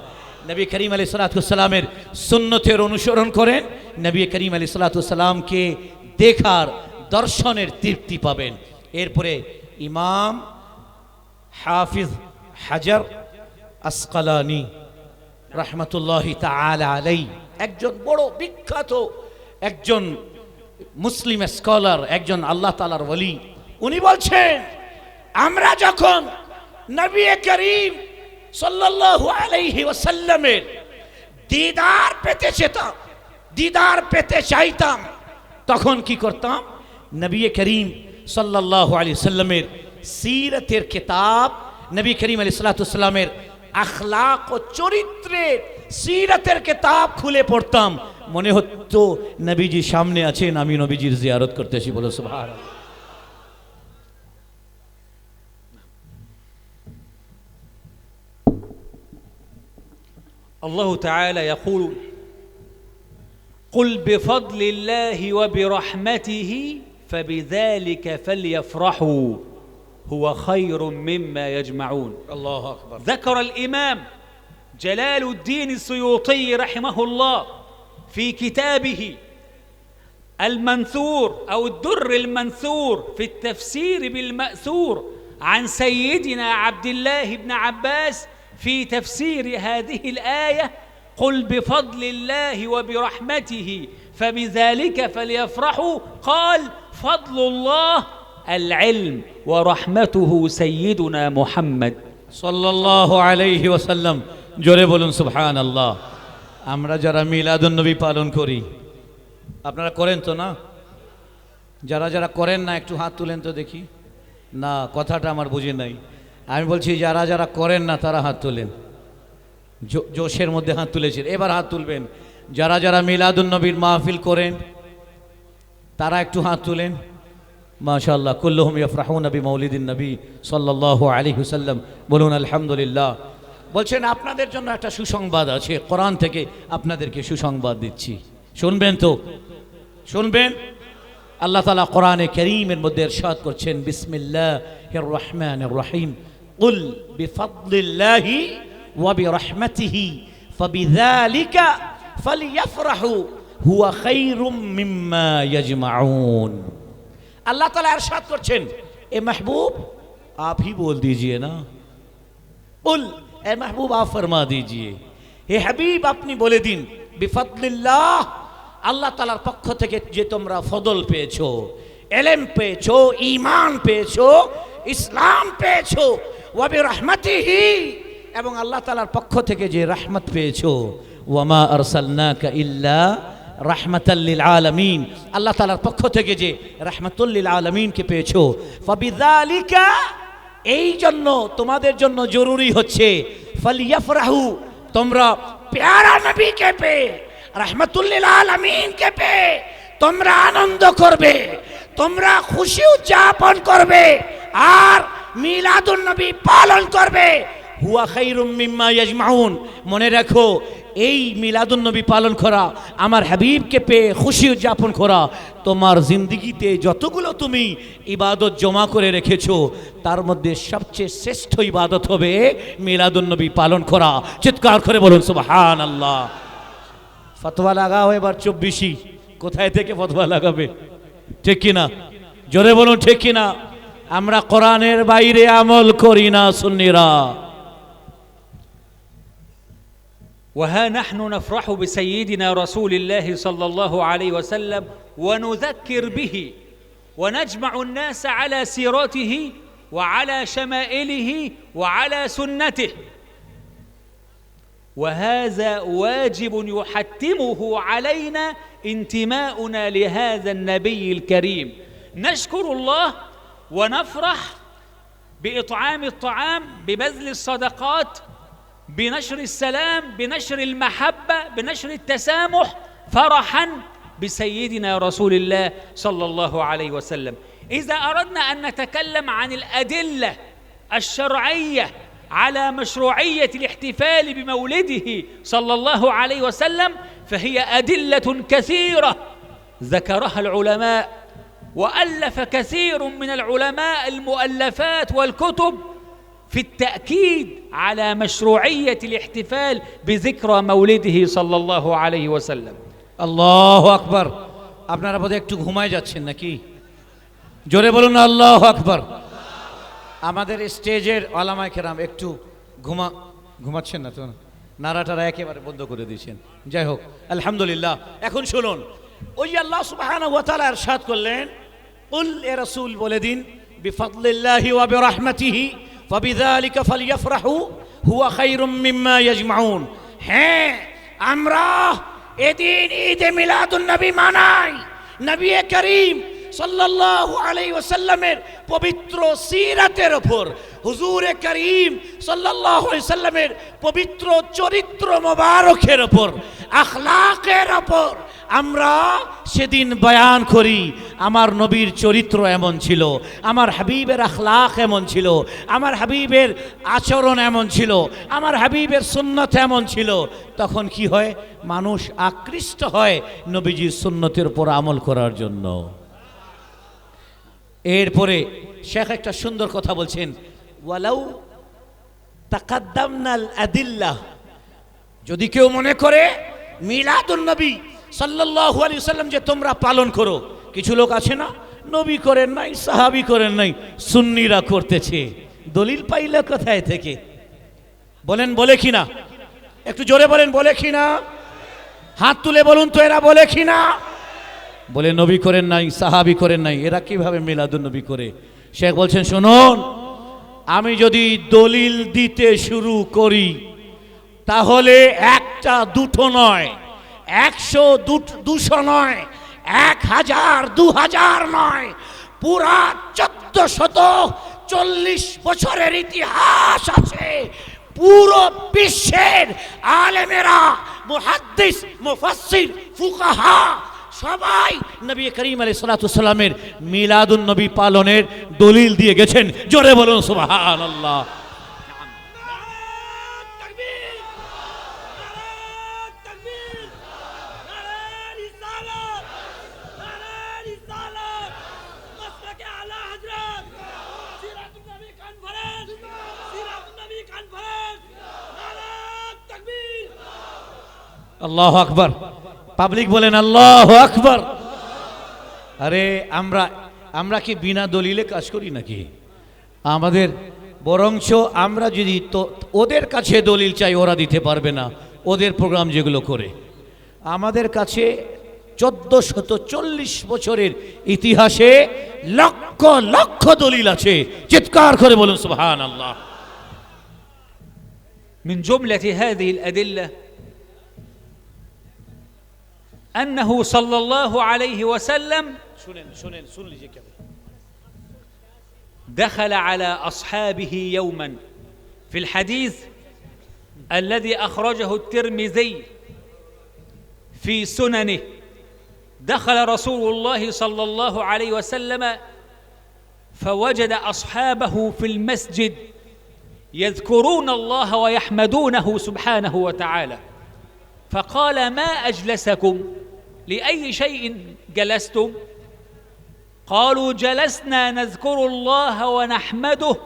নবী করিম আলাইহিস সালাতু ওয়াস সালামের সুন্নতের অনুসরণ করেন, নবী করিম আলাইহিস সালাতু ওয়াস সালামকে দেখার দর্শনের তৃপ্তি পাবেন। এরপরে ইমাম হাফিজ হাজার আসকালানি রাহমাতুল্লাহি তাআলা আলাইহি, একজন বড় বিখ্যাত একজন মুসলিম স্কলার, একজন আল্লাহ তাআলার ওলি, উনি বলছেন, আমরা যখন নবী করিম সাল্লাল্লাহু আলাইহি ওয়াসাল্লামের দিদার পেতে চাইতাম, তখন কি করতাম? নবী করিম সাল্লাল্লাহু আলাইহি ওয়াসাল্লামের সিরাতের কিতাব, নবী করিম আলাইহিস সালাতু ওয়াস সালামের আখলাক ও চরিত্রের সিরাতের কিতাব খুলে পড়তাম, মনে হতো নবীজি সামনে আছেন, আমি নবীজির জিয়ারত করতেছি। বলো সুবহানাল্লাহ। الله تعالى يقول قل بفضل الله وبرحمته فبذلك فليفرحوا هو خير مما يجمعون. الله أكبر. ذكر الإمام جلال الدين السيوطي رحمه الله في كتابه المنثور أو الدر المنثور في التفسير بالمأثور عن سيدنا عبد الله بن عباس في تفسير هذه الآية قل بفضل الله وبرحمته فبذلك فليفرحوا قال فضل الله العلم ورحمته سيدنا محمد সাল্লাল্লাহু আলাইহি ওয়াসাল্লাম। জোরে বলুন সুবহানাল্লাহ। আমরা যারা মিলাদুন নবী পালন করি, আপনারা করেন তো না? যারা যারা করেন না একটু হাত তুলেন তো দেখি। না, কথাটা আমার বুঝে নাই। আমি বলছি যারা যারা করেন না তারা হাত তোলেন। জোশের মধ্যে হাত তুলেছেন, এবার হাত তুলবেন। যারা যারা মিলাদুন নবীর মাহফিল করেন তারা একটু হাত তুলেন। মাশাআল্লাহ, কুল্লুহুম ইয়াফরাহুনা বিমাউলিদিন নবী সাল্লাল্লাহু আলাইহি ওয়াসাল্লাম। বলুন আলহামদুলিল্লাহ। বলছেন আপনাদের জন্য একটা সুসংবাদ আছে, কোরআন থেকে আপনাদেরকে সুসংবাদ দিচ্ছি, শুনবেন তো? শুনবেন। আল্লাহ তাআলা কোরআনে কারীমের মধ্যে ইরশাদ করছেন বিসমিল্লাহির রহমানির রহিম কুল বিফাদলিল্লাহি ওয়া বিরহমাতিহি ফাবিযালিকা ফালইফরাহু হুয়া খায়রুম মিম্মা ইয়াজমাউন। अल्लाह ताला इरशाद करছেন, ए महबूब आप ही बोल दीजिए ना, कुल ए महबूब आप फरमा दीजिए, हे हबीब আপনি বলে দিন, বিফাদলিল্লাহ আল্লাহ তাআলার পক্ষ থেকে যে তোমরা ফজল পেয়েছো, ইলম পেয়েছো, ঈমান পেয়েছো, ইসলাম পেয়েছো, ওয়া বিরহমাতিহি এবং আল্লাহ তাআলার পক্ষ থেকে যে রহমত পেয়েছো, ওয়ামা আরসালনাকা ইল্লা রাহমাতাল লিল আলামিন, আল্লাহ তাআলার পক্ষ থেকে যে রাহমাতুল লিল আলামিনকে পেয়েছো, ফাবিযালিকা এই জন্য তোমাদের জন্য জরুরি হচ্ছে ফালিয়াফরাহু তোমরা প্যারা নবীকে পেয়ে, রাহমাতুল লিল আলামিনকে পেয়ে তোমরা আনন্দ করবে, তোমরা খুশি উদযাপন করবে আর মিলাদুন নবী পালন করবে। হুয়া খায়রুম মিম্মা ইয়াজমাউন। মনে রাখো, এই মিলাদুন নবী পালন করা, আমার হাবিবকে পেয়ে খুশি উদযাপন করা, তোমার জিন্দেগিতে যতগুলো তুমি ইবাদত জমা করে রেখেছো তার মধ্যে সবচেয়ে শ্রেষ্ঠ ইবাদত হবে মিলাদুন নবী পালন করা। চিৎকার করে বলুন সুবহানাল্লাহ। ফতোয়া লাগাও এবার 24ই, কোথায় থেকে ফতোয়া লাগাবে? ঠিক কিনা? জোরে বলুন ঠিক কিনা? আমরা কোরআনের বাইরে আমল করি না সুন্নিরা। وها نحن نفرح بسيدنا رسول الله صلى الله عليه وسلم ونذكر به ونجمع الناس على سيرته وعلى شمائله وعلى سنته، وهذا واجب يحتمه علينا انتماؤنا لهذا النبي الكريم. نشكر الله ونفرح بإطعام الطعام، ببذل الصدقات، بنشر السلام، بنشر المحبة، بنشر التسامح، فرحا بسيدنا رسول الله صلى الله عليه وسلم. إذا أردنا أن نتكلم عن الأدلة الشرعية على مشروعية الاحتفال بمولده صلى الله عليه وسلم فهي أدلة كثيرة ذكرها العلماء، وألف كثير من العلماء المؤلفات والكتب في التأكيد على مشروعية الاحتفال بذكرى مولده صلى الله عليه وسلم. আল্লাহু আকবার। আপনারা বোধহয় একটু ঘুমায় যাচ্ছেন নাকি? জোরে বলুন আল্লাহু আকবার। আমাদের স্টেজের ওলামায়ে কেরাম একটু ঘুমাচ্ছেন না তো? নারাটারা একেবারে বন্ধ করে দিয়েছেন। যাই হোক, আলহামদুলিল্লাহ। এখন শুনুন, ওই আল্লাহ সুবহানাহু ওয়া তাআলা ইরশাদ করলেন, কুল এ রাসূল বলে দিন, বিফাদলিল্লাহি ওয়া বিরহমাতিহি ফাবিযালিকা ফালইফরাহু হুয়া খায়রুম মিম্মা ইয়াজমাউন। হ্যাঁ, আমরা এদিন ঈদে মিলাদুন নবী মানাই। নবী করিম সাল্লাল্লাহু আলাইহি ওয়াসাল্লামের পবিত্র সিরাতের উপর, হুজুর করিম সাল্লাল্লাহু আলাইহি ওয়াসাল্লামের পবিত্র চরিত্র মোবারকের উপর, আখলাকের উপর আমরা সেদিন বয়ান করি আমার নবীর চরিত্র এমন ছিল, আমার হাবিবের আখলাক এমন ছিল, আমার হাবিবের আচরণ এমন ছিল, আমার হাবিবের সুন্নত এমন ছিল, তখন কি হয়? মানুষ আকৃষ্ট হয় নবীজির সুন্নতের উপর আমল করার জন্য। এরপরে শেখ একটা সুন্দর কথা বলছেন, ওয়ালাউ তাকাদ্দামনাল আদিল্লাহ, যদি কেউ মনে করে মিলাদুন নবী সাল্লাল্লাহু আলাইহি ওয়াসাল্লাম যে তোমরা পালন করো, কিছু লোক আছে না, নবী করেন নাই, সাহাবী করেন নাই, সুন্নিরা করতেছে, দলিল পাইলে কোথায় থেকে? বলেন বলে কিনা? একটু জোরে বলেন বলে কিনা? হাত তুলে বলুন তো এরা বলে কিনা? বলে নবী করেন নাই, সাহাবী করেন নাই, এরা কিভাবে মিলাদুন নবী করে? শেখ বলছেন শুনুন, আমি যদি দলিল দিতে শুরু করি তাহলে একটা দুটো নয়, 100 200 নয়, 1000 2000 নয়, পুরা 1440 বছরের ইতিহাস আছে। পুরো বিশ্বের আলেমেরা, মুহাদ্দিস, মুফাসসির, ফুকাহা সবাই নবী করিম আলাইহিস সালাতু ওয়াস সালামের মিলাদুন নবী পালনের দলিল দিয়ে গেছেন। জোরে বলুন সুবহানাল্লাহ। আল্লাহু আকবার। পাবলিক বলেন আল্লাহু আকবার। আরে আমরা কি বিনা দলিলে কাজ করি নাকি? আমাদের বরঞ্চ আমরা যদি তো ওদের কাছে দলিল চাই, ওরা দিতে পারবে না, ওদের প্রোগ্রাম যেগুলো করে। আমাদের কাছে 1440 বছরের ইতিহাসে লক্ষ লক্ষ দলিল আছে। চিৎকার করে বলুন সুবহানাল্লাহ। من جملة هذه الأدلة أنه صلى الله عليه وسلم دخل على أصحابه يوما في الحديث الذي أخرجه الترمذي في سننه. دخل رسول الله صلى الله عليه وسلم فوجد أصحابه في المسجد يذكرون الله ويحمدونه سبحانه وتعالى، فقال ما أجلسكم؟ لأي شيء جلستم؟ قالوا جلسنا نذكر الله ونحمده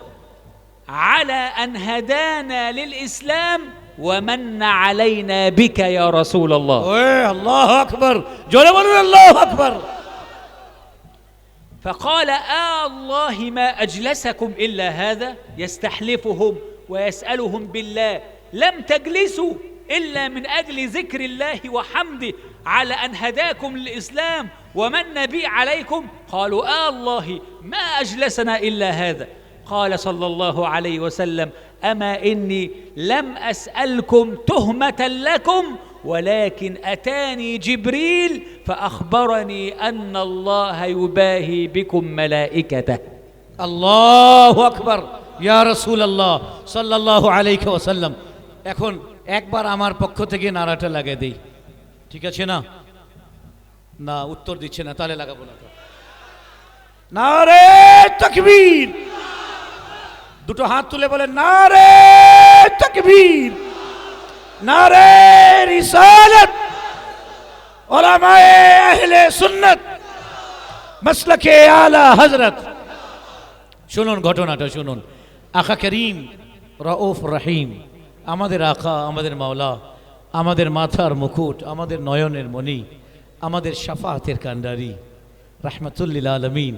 على أن هدانا للإسلام ومن علينا بك يا رسول الله. الله أكبر. جل الله أكبر. فقال الله ما أجلسكم إلا هذا؟ يستحلفهم ويسألهم بالله لم تجلسوا إلا من أجل ذكر الله وحمده على أن هداكم للإسلام ومن بي عليكم؟ قالوا الله ما أجلسنا إلا هذا. قال صلى الله عليه وسلم أما إني لم أسألكم تهمة لكم ولكن أتاني جبريل فأخبرني أن الله يباهي بكم ملائكته. الله أكبر يا رسول الله صلى الله عليه وسلم. এখন একবার আমার পক্ষ থেকে নারাটা লাগিয়ে দেই, ঠিক আছে না? না উত্তর দিচ্ছে না, তাহলে লাগাবো না। নারে তাকবীর। দুটো হাত তুলে বলেন নারে তাকবীর, নারে রিসালাত, উলামায়ে আহলে সুন্নাত, মাসলাকে আলা হযরত। শুনুন ঘটনাটা শুনুন। আকা করিম রাউফ রহিম, আমাদের আকা, আমাদের মাওলা, আমাদের মাথার মুকুট, আমাদের নয়নের মণি, আমাদের শাফাআতের কান্ডারি, রাহমাতুল্লিল আলামিন,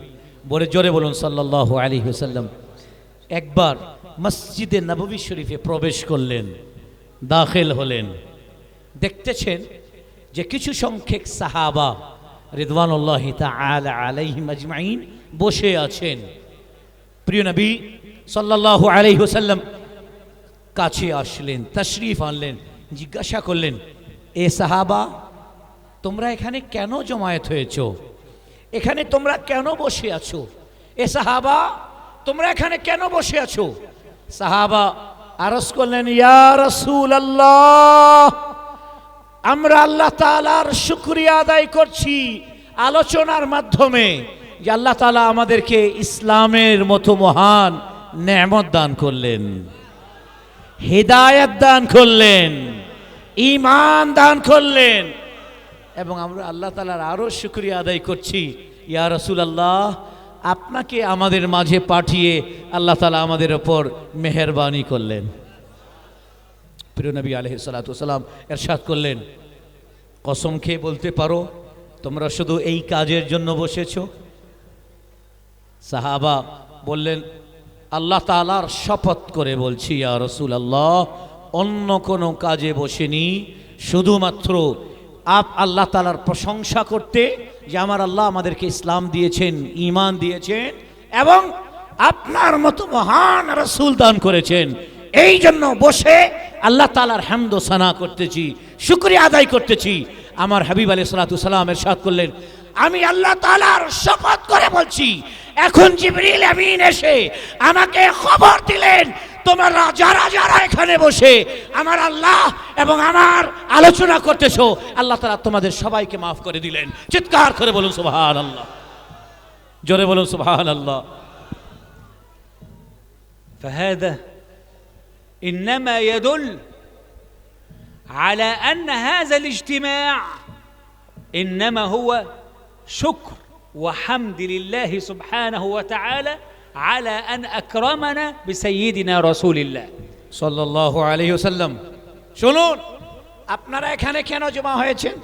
বলে জোরে বলুন সাল্লাল্লাহু আলাইহি ওয়াসাল্লাম একবার মসজিদে নববী শরীফে প্রবেশ করলেন, দাখিল হলেন। দেখতেছেন যে কিছু সংখ্যক সাহাবা রিদওয়ানুল্লাহি তাআলা আলাইহিম আজমাইন বসে আছেন। প্রিয় নবী সাল্লাল্লাহু আলাইহি ওয়াসাল্লাম কাছে আসলেন, তাশরীফ আনলেন, জিজ্ঞাসা করলেন, এ সাহাবা তোমরা এখানে কেন জমায়েত হয়েছো? এখানে তোমরা কেন বসে আছো? এ সাহাবা তোমরা এখানে কেন বসে আছো? সাহাবা আরজ করলেন, ইয়া রাসূলুল্লাহ আমরা আল্লাহ তাআলার শুকরিয়া আদায় করছি আলোচনার মাধ্যমে যে আল্লাহ তাআলা আমাদেরকে ইসলামের মতো মহান নেয়ামত দান করলেন, হিদায়াত দান করলেন, ঈমান দান করলেন। এবং আমরা আল্লাহ তাআলার আরো শুকরিয়া আদায় করছি, ইয়া রাসূলুল্লাহ, আপনাকে আমাদের মাঝে পাঠিয়ে আল্লাহ তাআলা আমাদের উপর মেহেরবানি করলেন। প্রিয় নবী আলাইহিস সালাতু ওয়াসালাম ইরশাদ করলেন, কসম খেয়ে বলতে পারো তোমরা শুধু এই কাজের জন্য বসেছো? সাহাবা বললেন, আল্লাহ তাআলার শপথ করে বলছি ইয়া রাসূলুল্লাহ, অন্য কোনো কাজে বসেনি, শুধুমাত্র আল্লাহ তাআলার প্রশংসা করতে যে আমার আল্লাহ আমাদেরকে ইসলাম দিয়েছেন, ঈমান দিয়েছেন এবং আপনার মতো মহান রাসূল দান করেছেন, এই জন্য বসে আল্লাহ তাআলার হামদ ও সানা করতেছি, শুকরিয়া আদায় করতেছি। আমার হাবিব আলাইহিস সালাতু ওয়াসালাম ইরশাদ করলেন, আমি আল্লাহ তাআলার শপথ করে বলছি, এখন জিবরিল আমিন এসে আমাকে খবর দিলেন, তোমরা যারা যারা এখানে বসে আমার আল্লাহ এবং আমার আলোচনা করতেছো, আল্লাহ তাআলা তোমাদের সবাইকে মাফ করে দিলেন। চিৎকার করে বলুন সুবহানাল্লাহ, জোরে বলুন সুবহানাল্লাহ। فهذا إنما يدل على أن هذا الاجتماع إنما هو شكر وحمد لله سبحانه وتعالى على أن أكرمنا بسيدنا رسول الله সাল্লাল্লাহু আলাইহি ওয়াসাল্লাম। শুনুন, আপনারা এখানে কেন জমা হয়েছেন?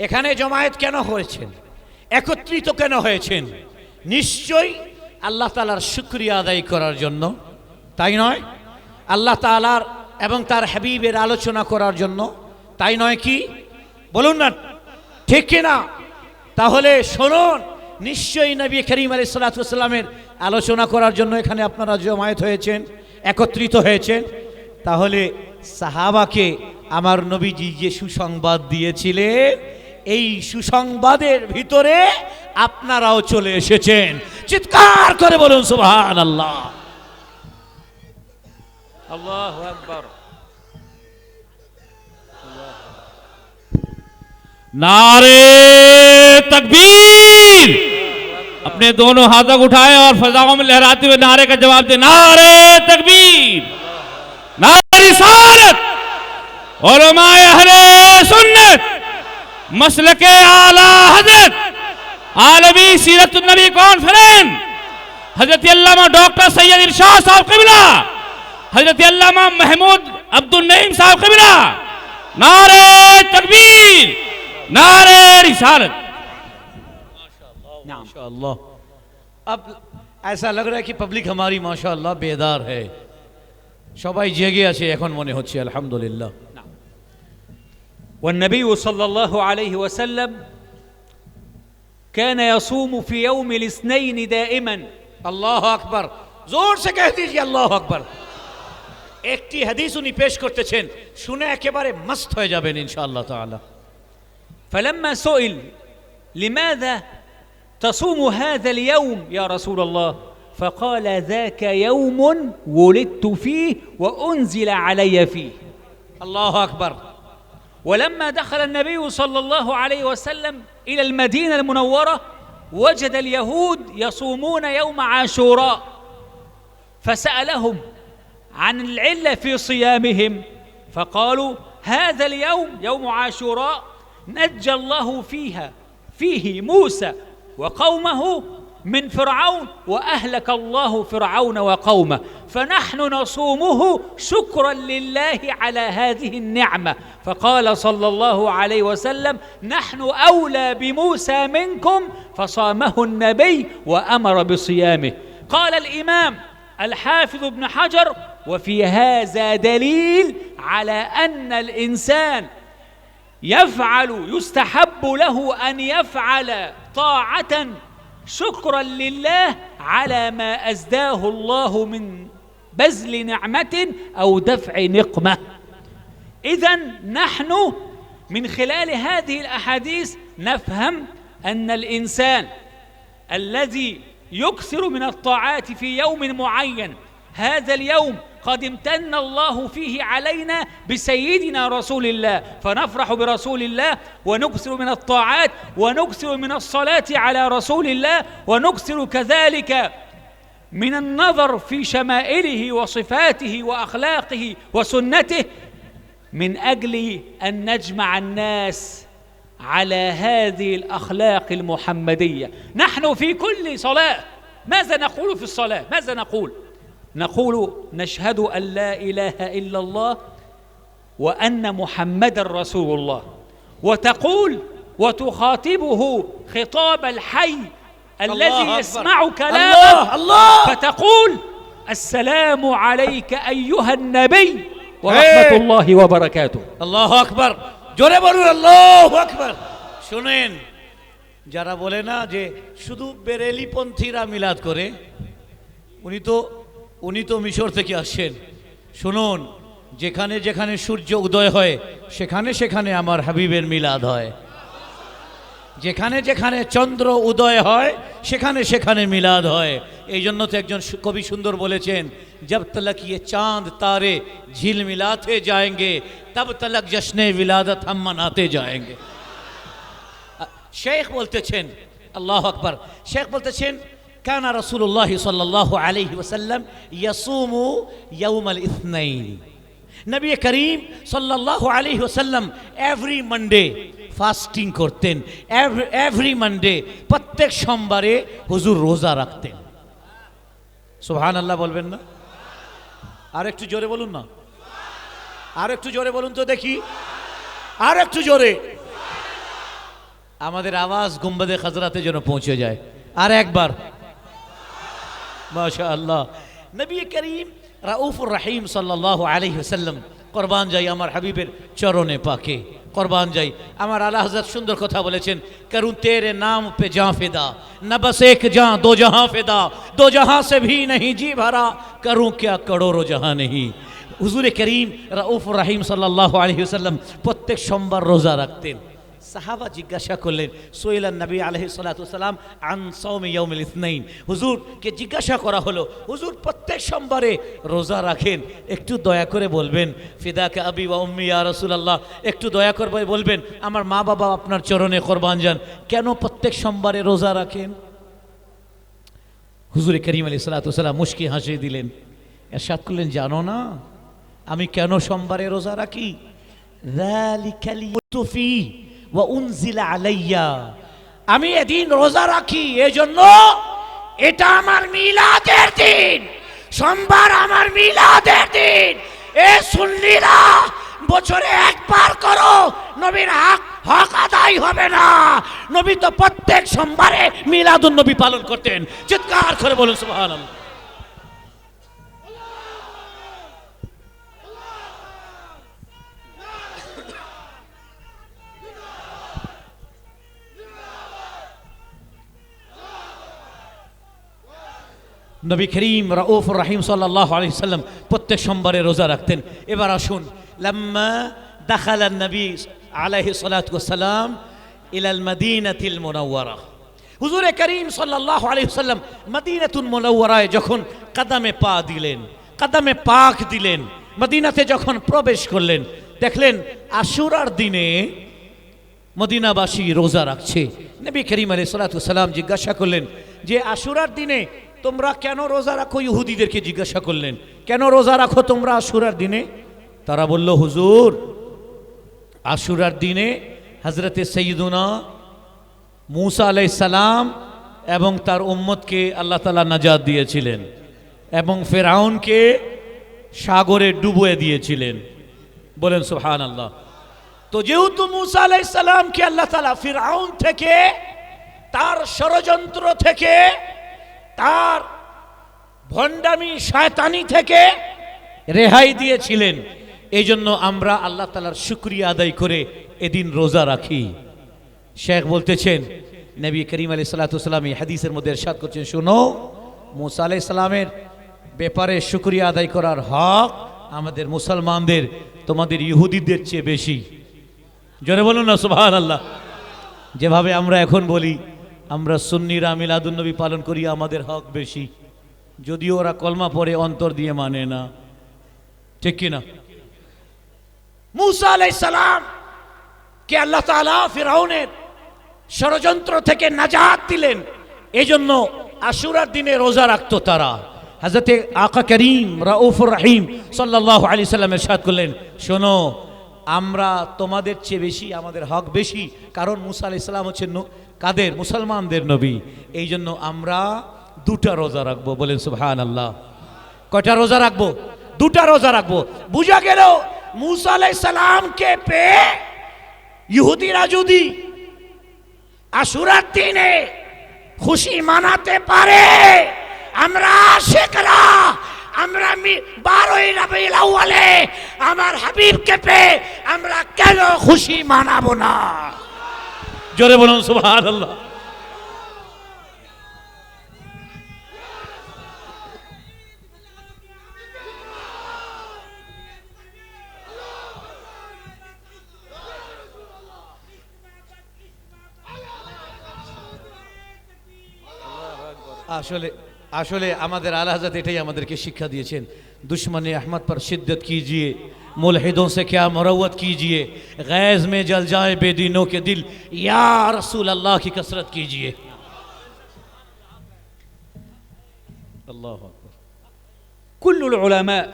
এখানে জমায়েত কেন হয়েছেন? একত্রিত কেন হয়েছেন? নিশ্চয়ই আল্লাহ তাআলার শুকরিয়া আদায় করার জন্য, তাই নয়? আল্লাহ তাআলার এবং তার হাবিবের আলোচনা করার জন্য, তাই নয় কি? বলুন না, ঠিক কিনা? তাহলে শুনুন, নিশ্চয়ই নবী করিম আলাইহিস সালাতু ওয়াসাল্লামের আলোচনা করার জন্য এখানে আপনারা জমায়েত হয়েছেন, একত্রিত হয়েছেন। তাহলে সাহাবাকে আমার নবীজি যে সুসংবাদ দিয়েছিলেন, এই সুসংবাদের ভিতরে আপনারাও চলে এসেছেন। চিৎকার করে বলুন সুবহানাল্লাহ। আল্লাহু আকবার। नारे तकबीर, अपने दोनों हाथों को उठाए और फजाओं में लहराते हुए नारे का जवाब दे, नारे तकबीर, नारे रिसालत, उलमाए अहले सुन्नत, मसलके आला हजरत, आलमी सीरत नबी कॉन्फ्रेंस, हजरत अल्लामा डॉक्टर सैयद इरशाद साहब क़िबला, हजरत अल्लामा महमूद अब्दुल नईम साहब क़िबला, नारे तकबीर, नारे रिसालत। माशाअल्लाह। अब ऐसा लग रहा है कि पब्लिक हमारी माशाअल्लाह बेदार है, সবাই জেগে আছে এখন মনে হচ্ছে, আলহামদুলিল্লাহ। والنبي صلى الله عليه وسلم كان يصوم في يوم الاثنين دائما। আল্লাহু আকবার, জোর সে কহ দীজিয়ে আল্লাহু আকবার। একটি হাদিস উনি পেশ করতেছেন, শুনে একেবারে মস্ত হয়ে যাবেন ইনশাআল্লাহ তাআলা। فلما سئل لماذا تصوم هذا اليوم يا رسول الله، فقال ذاك يوم ولدت فيه وأنزل علي فيه. الله أكبر. ولما دخل النبي صلى الله عليه وسلم إلى المدينة المنورة وجد اليهود يصومون يوم عاشوراء، فسألهم عن العلة في صيامهم، فقالوا هذا اليوم يوم عاشوراء نجى الله فيه موسى وقومه من فرعون وأهلك الله فرعون وقومه، فنحن نصومه شكرا لله على هذه النعمة. فقال صلى الله عليه وسلم نحن أولى بموسى منكم، فصامه النبي وأمر بصيامه. قال الإمام الحافظ ابن حجر وفي هذا دليل على أن الإنسان يستحب له أن يفعل طاعة شكرا لله على ما أزداه الله من بذل نعمة أو دفع نقمة. إذن نحن من خلال هذه الأحاديث نفهم أن الإنسان الذي يكثر من الطاعات في يوم معين، هذا اليوم قد امتن الله فيه علينا بسيدنا رسول الله، فنفرح برسول الله ونكثر من الطاعات ونكثر من الصلاة على رسول الله، ونكثر كذلك من النظر في شمائله وصفاته وأخلاقه وسنته، من أجل أن نجمع الناس على هذه الأخلاق المحمدية. نحن في كل صلاة ماذا نقول في الصلاة؟ ماذا نقول؟ نقول نشهد أن لا إله إلا الله وأن محمدًا رسول الله، وتقول وتخاطبه خطاب الحي الذي يسمع كلامه، الله فتقول السلام عليك أيها النبي ورحمة الله وبركاته। আল্লাহু আকবার, জোরে বলুন আল্লাহু আকবার। শুনেন, যারা বলে না যে শুধু বেরেলি পন্থীরা মিলাদ করে, উনি তো মিশর থেকে আসেন। শুনুন, যেখানে যেখানে সূর্য উদয় হয় সেখানে সেখানে আমার হাবিবের মিলাদ হয়, যেখানে যেখানে চন্দ্র উদয় হয় সেখানে সেখানে মিলাদ হয়। এই জন্য তো একজন কবি সুন্দর বলেছেন, জব তলক ইয়ে চাঁদ তারে ঝিল মিলাতে যায়েঙ্গে তব তলক জশ্নে विलादत हम मनाते जाएंगे। শেখ বলতেছেন, আল্লাহু আকবার, শেখ বলতেছেন কানা রাসূলুল্লাহ সাল্লাল্লাহু আলাইহি ওয়াসাল্লাম ইয়াসুমু ইয়াউমাল ইসনাইন। নবী করিম সাল্লাল্লাহু আলাইহি ওয়াসাল্লাম এভরি মানডে ফাস্টিং করতেন। এভরি মানডে, প্রত্যেক সোমবারে হুজুর রোজা রাখতেন। সুবহানাল্লাহ বলবেন না? আর একটু জোরে বলুন না, আর একটু জোরে বলুন তো দেখি, আর একটু জোরে। আমাদের আওয়াজ গুম্বাদে খাজরাতে যেন পৌঁছে যায়। আর একবার মাশাআল্লাহ। নবী করিম রাউফুর রহিম সাল্লাল্লাহু আলাইহি ওয়াসাল্লাম, কুরবান যাই আমার হাবিবের চরণে পাকে, কুরবান যাই। আমার আলা হযরত সুন্দর কথা বলেছেন, করুন তেরে নাম পে জাঁ ফিদা, না বস এক জাঁ দো জাহাঁ ফিদা, দো জাহাঁ সে ভি नहीं जी भरा, करूं क्या करोड़ों जहां नहीं। হুজুরে করিম রাউফুর রহিম সাল্লাল্লাহু আলাইহি ওয়াসাল্লাম প্রত্যেক সোমবার রোজা রাখতেন। সাহাবা জিজ্ঞাসা করলেন, সোয়েলান নবী আলাইহিস সালাতু ওয়াসালাম আন সাওমি ইয়াউমিল ইসনাইন। হুজুরকে জিজ্ঞাসা করা হলো, হুজুর প্রত্যেক সোমবারে রোজা রাখেন, একটু দয়া করে বলবেন, ফিদাকা আবি ওয়া উম্মি ইয়া রাসূলুল্লাহ, একটু দয়া করে বলবেন আমার মা বাবা আপনার চরণে কুরবান যান, কেন প্রত্যেক সোমবারে রোজা রাখেন? হুজুর করিম আলাইহিস সালাতু ওয়াসালাম মুস্কি হাসি দিলেন, ইরশাদ করলেন, জানো না আমি কেন সোমবারে রোজা রাখি? যালিকাল মুতুফি ওয়া উনজিলা আলাইয়া, আমি এদিন রোজা রাখি এজন্য এটা আমার মিলাদের দিন, সোমবার আমার মিলাদের দিন। এ সুন্নিরা বছরে একবার করো, নবীর হক আদায় হবে না। নবী তো প্রত্যেক সোমবারে মিলাদুন নবী পালন করতেন। চিৎকার করে বলুন সুবহানাল্লাহ। নবী করিম রাউফুর রহিম সাল্লাল্লাহু আলাইহি ওয়াসাল্লাম প্রত্যেক সোমবারে রোজা রাখতেন। এবার আসুন, লাম্মা দাখালা নবী আলাইহিস সালাতু ওয়াসসালাম ইলাল মদিনাতিল মুনাওয়ারা, হুজুর করিম সাল্লাল্লাহু আলাইহি ওয়াসাল্লাম মদিনাতুল মুনাওয়ারায় যখন কদমে পা দিলেন, কদমে পাক দিলেন, মদিনাতে যখন প্রবেশ করলেন, দেখলেন আশুরার দিনে মদিনাবাসী রোজা রাখছে। নবী করিম আলাইহিস সালাতু ওয়াসসালাম জিজ্ঞাসা করলেন যে আশুরার দিনে তোমরা কেন রোজা রাখো? ইহুদিদেরকে জিজ্ঞাসা করলেন, কেন রোজা রাখো তোমরা আশুরার দিনে? তারা বলল, হুজুর আশুরার দিনে হযরতে সাইয়্যিদুনা মূসা আলাইহিস সালাম এবং তার উম্মতকে আল্লাহ তাআলা নাজাত দিয়েছিলেন এবং ফেরাউনকে সাগরে ডুবিয়ে দিয়েছিলেন। বলেন সুবহানাল্লাহ। তো যেহেতু মূসা আলাইহিস সালামকে আল্লাহ তাআলা ফিরআউন থেকে, তার ষড়যন্ত্র থেকে, তার ভণ্ডামি শয়তানি থেকে রেহাই দিয়েছিলেন, এই জন্য আমরা আল্লাহ তাআলার শুকরিয়া আদায় করে এদিন রোজা রাখি। শেখ বলতেছেন, নবী করিম আলাইহিস সালাতু ওয়াসসালাম এই হাদিসের মধ্যে ইরশাদ করছেন, শোনো, মূসা আলাইহিস সালামের ব্যাপারে শুকরিয়া আদায় করার হক আমাদের মুসলমানদের তোমাদের ইহুদিদের চেয়ে বেশি। জোরে বলুন না সুবহানাল্লাহ। যেভাবে আমরা এখন বলি আমরা সুন্নিরা মিলাদুন নবী পালন করি, আমাদের হক বেশি, যদিও ওরা কলমা পড়ে অন্তর দিয়ে মানে না। ঠিক কিনা? মুসা আলাইহিস সালাম কে আল্লাহ তাআলা ফিরআউনের ষড়যন্ত্র থেকে নাজাত দিলেন, এজন্য আশুরার দিনে রোজা রাখতো তারা। হযরতে আকা করিম রাউফুর রহিম সাল্লাল্লাহু আলাইহি সাল্লাম ইরশাদ করলেন, শোনো, আমরা তোমাদের চেয়ে বেশি, আমাদের হক বেশি, কারণ মুসা আলাইহিস সালাম হচ্ছেন কাদের? মুসলমানদের নবী। এই জন্য আমরা 2টা রোজা রাখবো। বলেন সুবহানাল্লাহ। কয়টা রোজা রাখবো? 2টা রোজা রাখবো। বুঝা গেল মুসা আলাইহিস সালামকে পেয়ে ইহুদিরা যদি আশুরার দিনে খুশি মানাতে পারে, আমরা আশিকরা, আমরা 12ই রবিউল আউয়ালে আমার হাবিবকে পেয়ে আমরা কেন খুশি মানাবো না? জোরে বলুন সুবহানাল্লাহ। আসলে আসলে আমাদের आला हज़रत এটাই আমাদেরকে শিক্ষা দিয়েছেন, दुश्मन अहमद पर शिद्दत कीजिए, मुल्हिदों से क्या मुरव्वत कीजिए, गैज़ में जल जाए बेदीनों के दिल, या रसूल अल्लाह की कसरत कीजिए। अल्लाह अकबर। كل العلماء،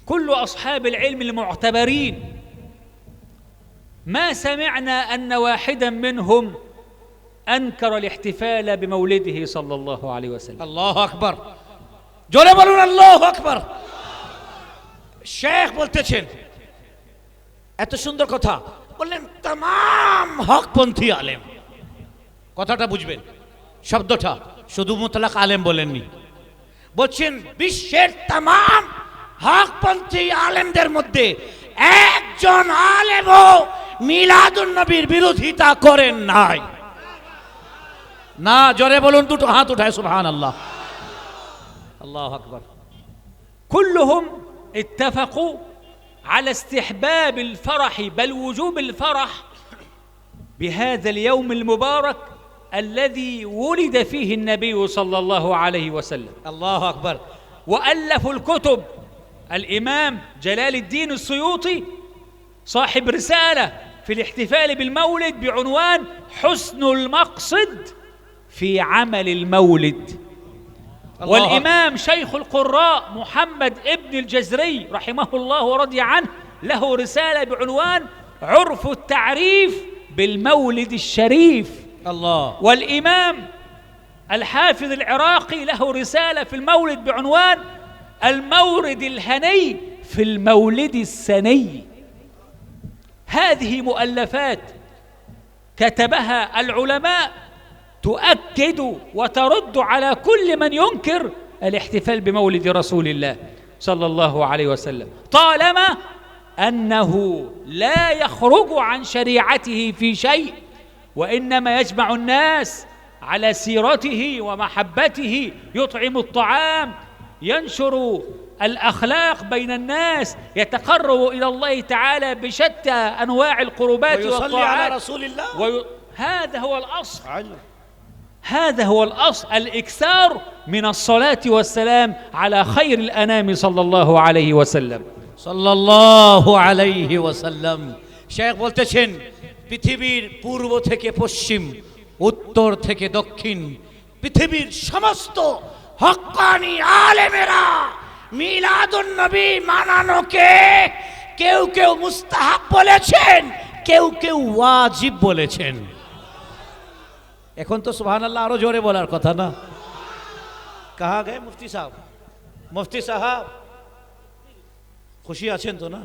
كل أصحاب العلم المعتبرين، ما سمعنا أن واحدا منهم أنكر الاحتفال بمولده صلى الله عليه وسلم। الله أكبر। জোরে বলুন আল্লাহু আকবার। শেখ বলতেছেন এত সুন্দর কথা, বললেন तमाम হকপন্থী আলেম। কথাটা বুঝবেন, শব্দটা শুধু মুতলাক আলেম বলেননি, বলছেন বিশ্বের तमाम হকপন্থী আলেমদের মধ্যে একজন আলেমও মিলাদুন নবীর বিরোধিতা করেন নাই। না, জোরে বলুন, দুটো হাত উঠায় সুবহানাল্লাহ। الله أكبر. كلهم اتفقوا على استحباب الفرح، بل وجوب الفرح بهذا اليوم المبارك الذي ولد فيه النبي صلى الله عليه وسلم. الله أكبر. وألفوا الكتب. الإمام جلال الدين السيوطي صاحب رسالة في الاحتفال بالمولد بعنوان حسن المقصد في عمل المولد. والإمام شيخ القراء محمد ابن الجزري رحمه الله ورضي عنه له رسالة بعنوان عرف التعريف بالمولد الشريف. الله. والإمام الحافظ العراقي له رسالة في المولد بعنوان المورد الهني في المولد السني. هذه مؤلفات كتبها العلماء تؤكد وترد على كل من ينكر الاحتفال بمولد رسول الله صلى الله عليه وسلم، طالما أنه لا يخرج عن شريعته في شيء، وإنما يجمع الناس على سيرته ومحبته، يطعم الطعام، ينشر الأخلاق بين الناس، يتقرب إلى الله تعالى بشتى أنواع القربات ويصلي على والطاعات. رسول الله. هذا هو الأصل. هذا هو الأصل، الإكثار من الصلاة والسلام على خير الأنام صلى الله عليه وسلم. صلى الله عليه وسلم. শেখ বলতেছেন পৃথিবীর পূর্ব থেকে পশ্চিম, উত্তর থেকে দক্ষিণ, পৃথিবীর সমস্ত হক্কানি আলেমেরা মিলাদুন নবী মানানোকে কেউ কেউ মুস্তাহাব বলেছেন, কেউ কেউ ওয়াজিব বলেছেন। এখন তো সুবহানাল্লাহ আরো জোরে বলার কথা না? কাহা গে মুফতি সাহেব? মুফতি সাহেব খুশি আছেন তো না?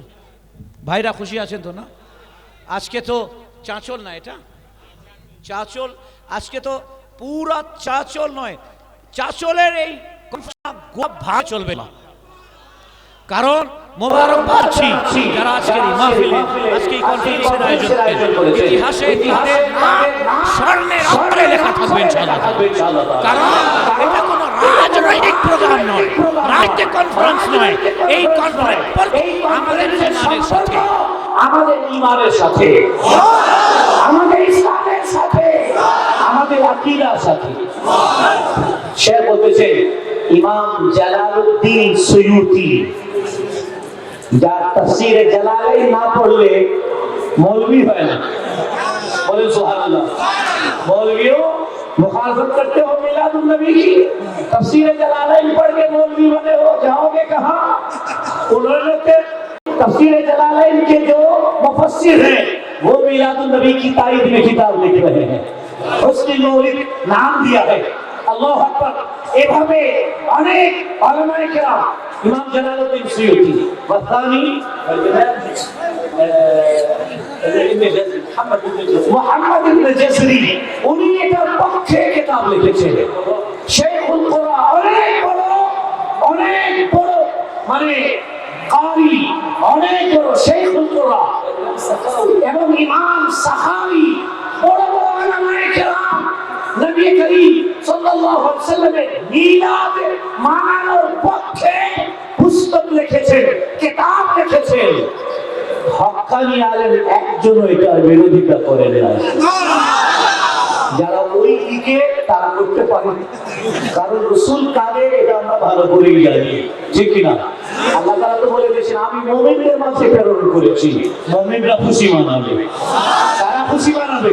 ভাইরা খুশি আছেন তো না? আজকে তো চাঁচল না, এটা চাঁচল, আজকে তো পুরা চাঁচল নয়, চাঁচলের এই ভাগ চলবে না, কারণ মোবারকবাদ যারা আজকের এই মাহফিলে, আজকে এই কনফারেন্সের আয়োজন করেছেন, ইতিহাসে তাদের নাম স্বর্ণের অক্ষরে লেখা থাকবে ইনশাআল্লাহ। কারণ এটা কোনো রাজনৈতিক প্রোগ্রাম নয়, রাজনৈতিক কনফারেন্স নয়, এই কনফারেন্স আমাদের ইমানের সাথে, আমাদের ইমানের সাথে, আমাদের ইসলামের সাথে, আমাদের আকীদার সাথে। সে বলতেছে ইমাম জালালউদ্দিন সুয়ুতি, যার তাফসীরে জালালাইন না পড়লে মৌলবি হয় না। বলে সুবহানাল্লাহ। मौलवियों मुखालफत करते हो मिलादुन नबी की, तफसीर जलालैन पढ़ के मौलवी बने हो, जाओगे कहाँ? उन्होंने तफसीर जलालैन के जो मुफस्सिर हैं वो मिलादुन नबी की तारीख में किताब लिख रहे हैं, उसकी मौलिद नाम दिया है। अल्लाह अकबर। এভাবে অনেক উলামায়ে কেরাম, ইমাম জালালউদ্দিন সুয়ুতি, ওয়াসানি মোহাম্মদ ইবনে জাসরি, উনি এটার পক্ষে কিতাব লিখেছেন। শেখুল কুরআন, অনেক বড় মানে কারি, অনেক বড় শেখুল কুরআন, এবং ইমাম সাখাওয়ী, বড় বড় উলামায়ে কেরাম নবী করিম সাল্লাল্লাহু আলাইহি ওয়াসাল্লামের মিলাদ মানানোর পক্ষে পুস্তক লিখেছেন, কিতাব লিখেছেন। হক্কানি আলেম একজনও এটার বিরোধিতা করেন না। যারা ওই দিকে তারা করতে পারে, কারণ রাসূল কারে এটা আমরা ভালো করেই জানি, ঠিক কি না? আল্লাহ তাআলা তো বলে দিয়েছেন, আমি মুমিনদের মাঝে প্রেরণ করেছি, মুমিনরা খুশি মানাবে। কারা খুশি মানাবে?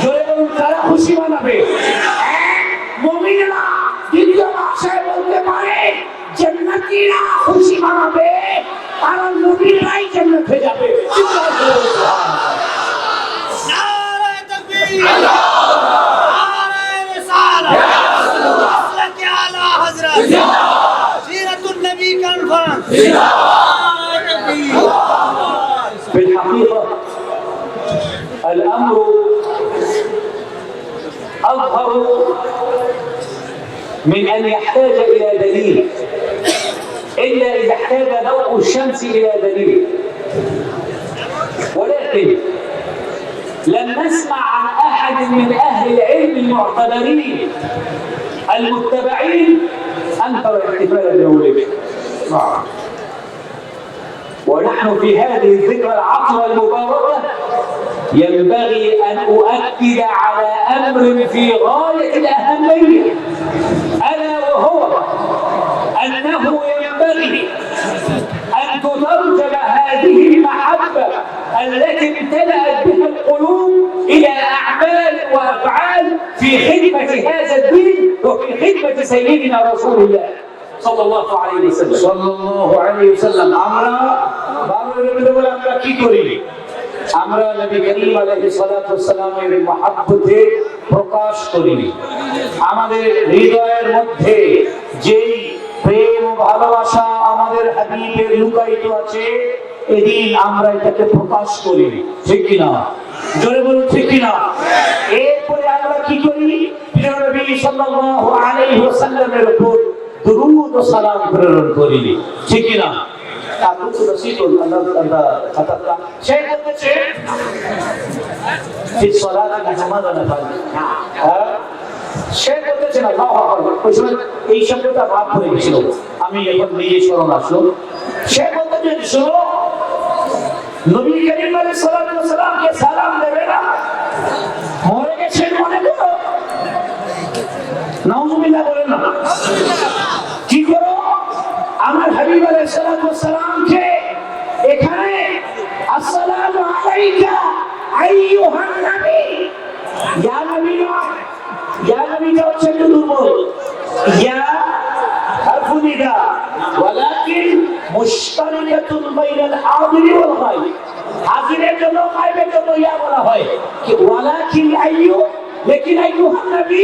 জোরে বলুন, কারা খুশি মানাবে? মুমিনরা দ্বিতীয় ভাষায় বলতে পারে জান্নাতীরা খুশি মানাবে, কারণ মুমিনরাই জান্নাতে যাবে। নারে তাকবীর, নারে রিসালাত, হযরত আলা হযরত সিরাতুন নবী কনফারেন্স। في الحقيقة الأمر أظهر من أن يحتاج إلى دليل، إلا إذا احتاج ضوء الشمس إلى دليل. ولكن لم نسمع عن أحد من أهل العلم المعتبرين المتبعين أنكر احتفال المولد. ونحن في هذه الذكرى العطرة المباركة ينبغي أن أؤكد على أمر في غاية الأهمية، ألا وهو أنه ينبغي أن تترجم هذه المحبة التي امتلأت بها القلوب إلى أعمال وأفعال في خدمة هذا الدين وفي خدمة سيدنا رسول الله সাল্লাল্লাহু আলাইহি ওয়াসাল্লাম। সাল্লাল্লাহু আলাইহি ওয়াসাল্লাম। আমরা 12 রবিউল আমরা কি করি? আমরা নবী করিম আলাইহিস সালাতু ওয়াস সালামের মহব্বতে প্রকাশ করি। আমাদের হৃদয়ের মধ্যে যেই প্রেম ও ভালোবাসা আমাদের হাবিবের লুকায়িত আছে, এদিন আমরা এটাকে প্রকাশ করি, ঠিক কি না? জোরে বলুন, ঠিক কি না? এরপরে আমরা কি করি? প্রিয় নবী সাল্লাল্লাহু আলাইহি ওয়াসাল্লামের উপর দুরূদ ও সালাম প্রেরণ করি, ঠিক কি না? তারপর তো রাসূল আল্লাহ খাতাটা সেই বলতেছে في الصلاة نحن ماذا نفعل؟ সে বলতেছেন আল্লাহু আকবার। ওই সময় এই শব্দটা ভাব হয়ে গেছিল, আমি এখন নিজে স্মরণ আসলো। সে বলতেছেন, শোনো, নবী করিম আলাইহিস সালাতু ওয়াস সালামকে সালাম দেবে না, মরে গেছেন মনে করো, নাউযুবিল্লাহ বলেন না, কি করো? আমার হাবিব আলাইহিস সালাতু ওয়াস সালামকে এখানে আসসালামু আলাইকা আইয়ুহান নবী, ইয়া নবী নয়, ইয়া নবীটা হচ্ছে একটু দুর্বল, ইয়া হারফু নিদা, ওয়ালাকিন মুশতারিকাতুন বাইনাল হাজিরি ওয়াল গায়ব, হাজিরের জন্য গায়বের জন্য ইয়া বলা হয়, কি ওয়ালাকিন আইয়ু, লেকিন আইয়ুহান নবী,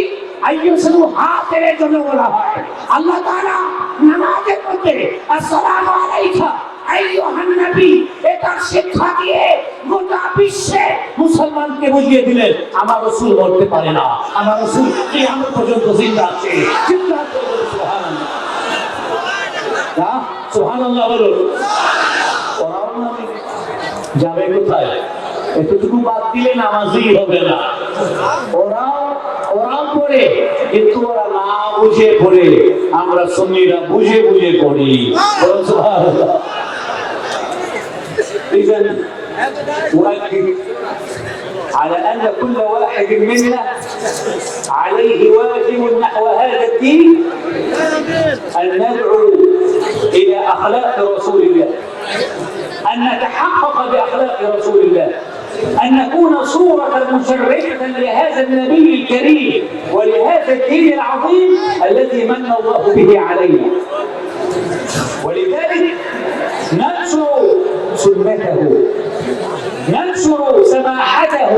আইয়ু শুধু হাতের জন্য বলা হয়। আল্লাহ তাআলা নামাজের মধ্যে আসসালামু আলাইকা আইয়ুহান নবী এটা শিক্ষা দিয়ে গোটা বিশ্বে মুসলমানকে বুঝিয়ে দিলেন আমার রাসূল মরতে পারে না, আমার রাসূল কিয়ামত পর্যন্ত জিন্দা আছে। জিন্দা আছে, সুবহানাল্লাহ। না সুবহানাল্লাহ বলো। ওরাও নবী যাবে কোথায়? এতটুকু বাদ দিলে নামাজই হবে না। ওরাও পড়ে, কিন্তু ওরা না বুঝে পড়ে, আমরা সুন্নিরা বুঝে বুঝে পড়ি। সুবহানাল্লাহ। إذن أؤكد على أن كل واحد منا عليه واجب نحو هذا الدين أن ندعو إلى أخلاق رسول الله، أن نتحقق بأخلاق رسول الله، أن نكون صورة مشرفة لهذا النبي الكريم ولهذا الدين العظيم الذي من الله به علينا. ولذلك ننشر سنته، ننشر سماحته،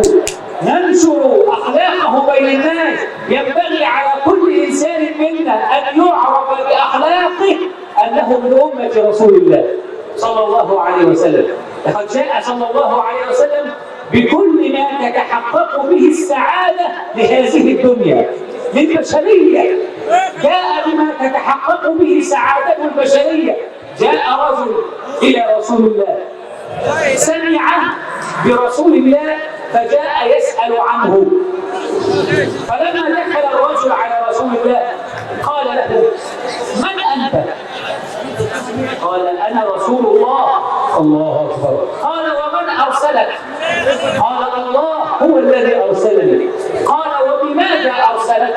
ننشر أخلاقه بين الناس. ينبغي على كل إنسان منا أن يعرف بأخلاقه أنه من أمة رسول الله صلى الله عليه وسلم. لقد جاء صلى الله عليه وسلم بكل ما تتحقق به السعادة لهذه الدنيا للبشرية، جاء بما تتحقق به سعادة البشرية. جاء رجل إلى رسول الله سمع برسول الله فجاء يسأل عنه، فلما دخل الرجل على رسول الله قال له: من أنت؟ قال: أنا رسول الله. الله أكبر. قال: ومن أرسلك؟ قال: الله هو الذي أرسلني. قال: وبماذا أرسلك؟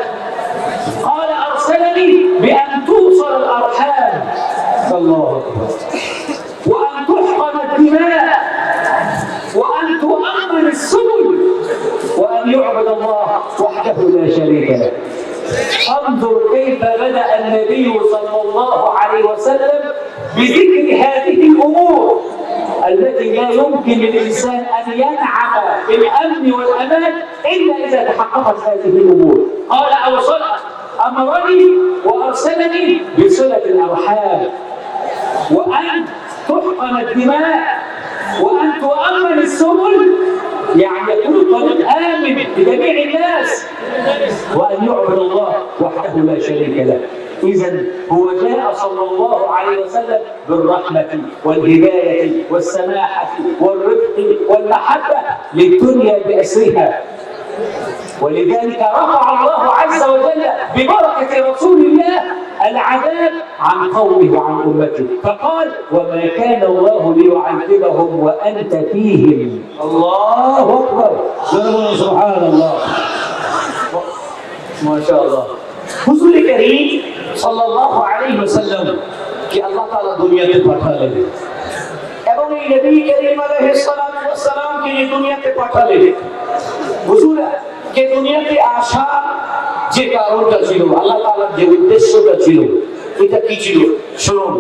قال: أرسلني بأن توصل الأرحام، الله أكبر، وأن تحقن الدماء، وأن تؤمن السبل، وأن يعبد الله وحده لا شريك له. انظر كيف بدأ النبي صلى الله عليه وسلم بذكر هذه الأمور التي لا يمكن للإنسان أن ينعم بالأمن والأمان إلا إذا تحققت هذه الأمور. قال: أمرني وأرسلني بصلة الأرحام، وأن تحقن الدماء، وأن تؤمن السبل، يعني يكون الطريق آمن لجميع الناس، وأن يعبد الله وحده لا شريك له. إذن هو جاء صلى الله عليه وسلم بالرحمة والهداية والسماحة والرفق والمحبة للدنيا بأسرها. ولذلك رفع الله عز وجل ببركة رسول الله العذاب عن قومه وعن أمته، فقال: وما كان الله ليعذبهم وأنت فيهم. الله أكبر، سبحان الله، ما شاء الله। হুজুর করিম সাল্লাল্লাহু আলাইহি ওয়াসাল্লাম কি আল্লাহ তাআলা দুনিয়াতে পাঠালেন এবং এই নবী করিম আলাইহিস সালাতু ওয়াস সালাম কে দুনিয়াতে পাঠালেন। হুজুর কে দুনিয়াতে আসা যে কারণটা ছিল, আল্লাহ তাআলার যে উদ্দেশ্যটা ছিল, এটা কি ছিল শুনুন।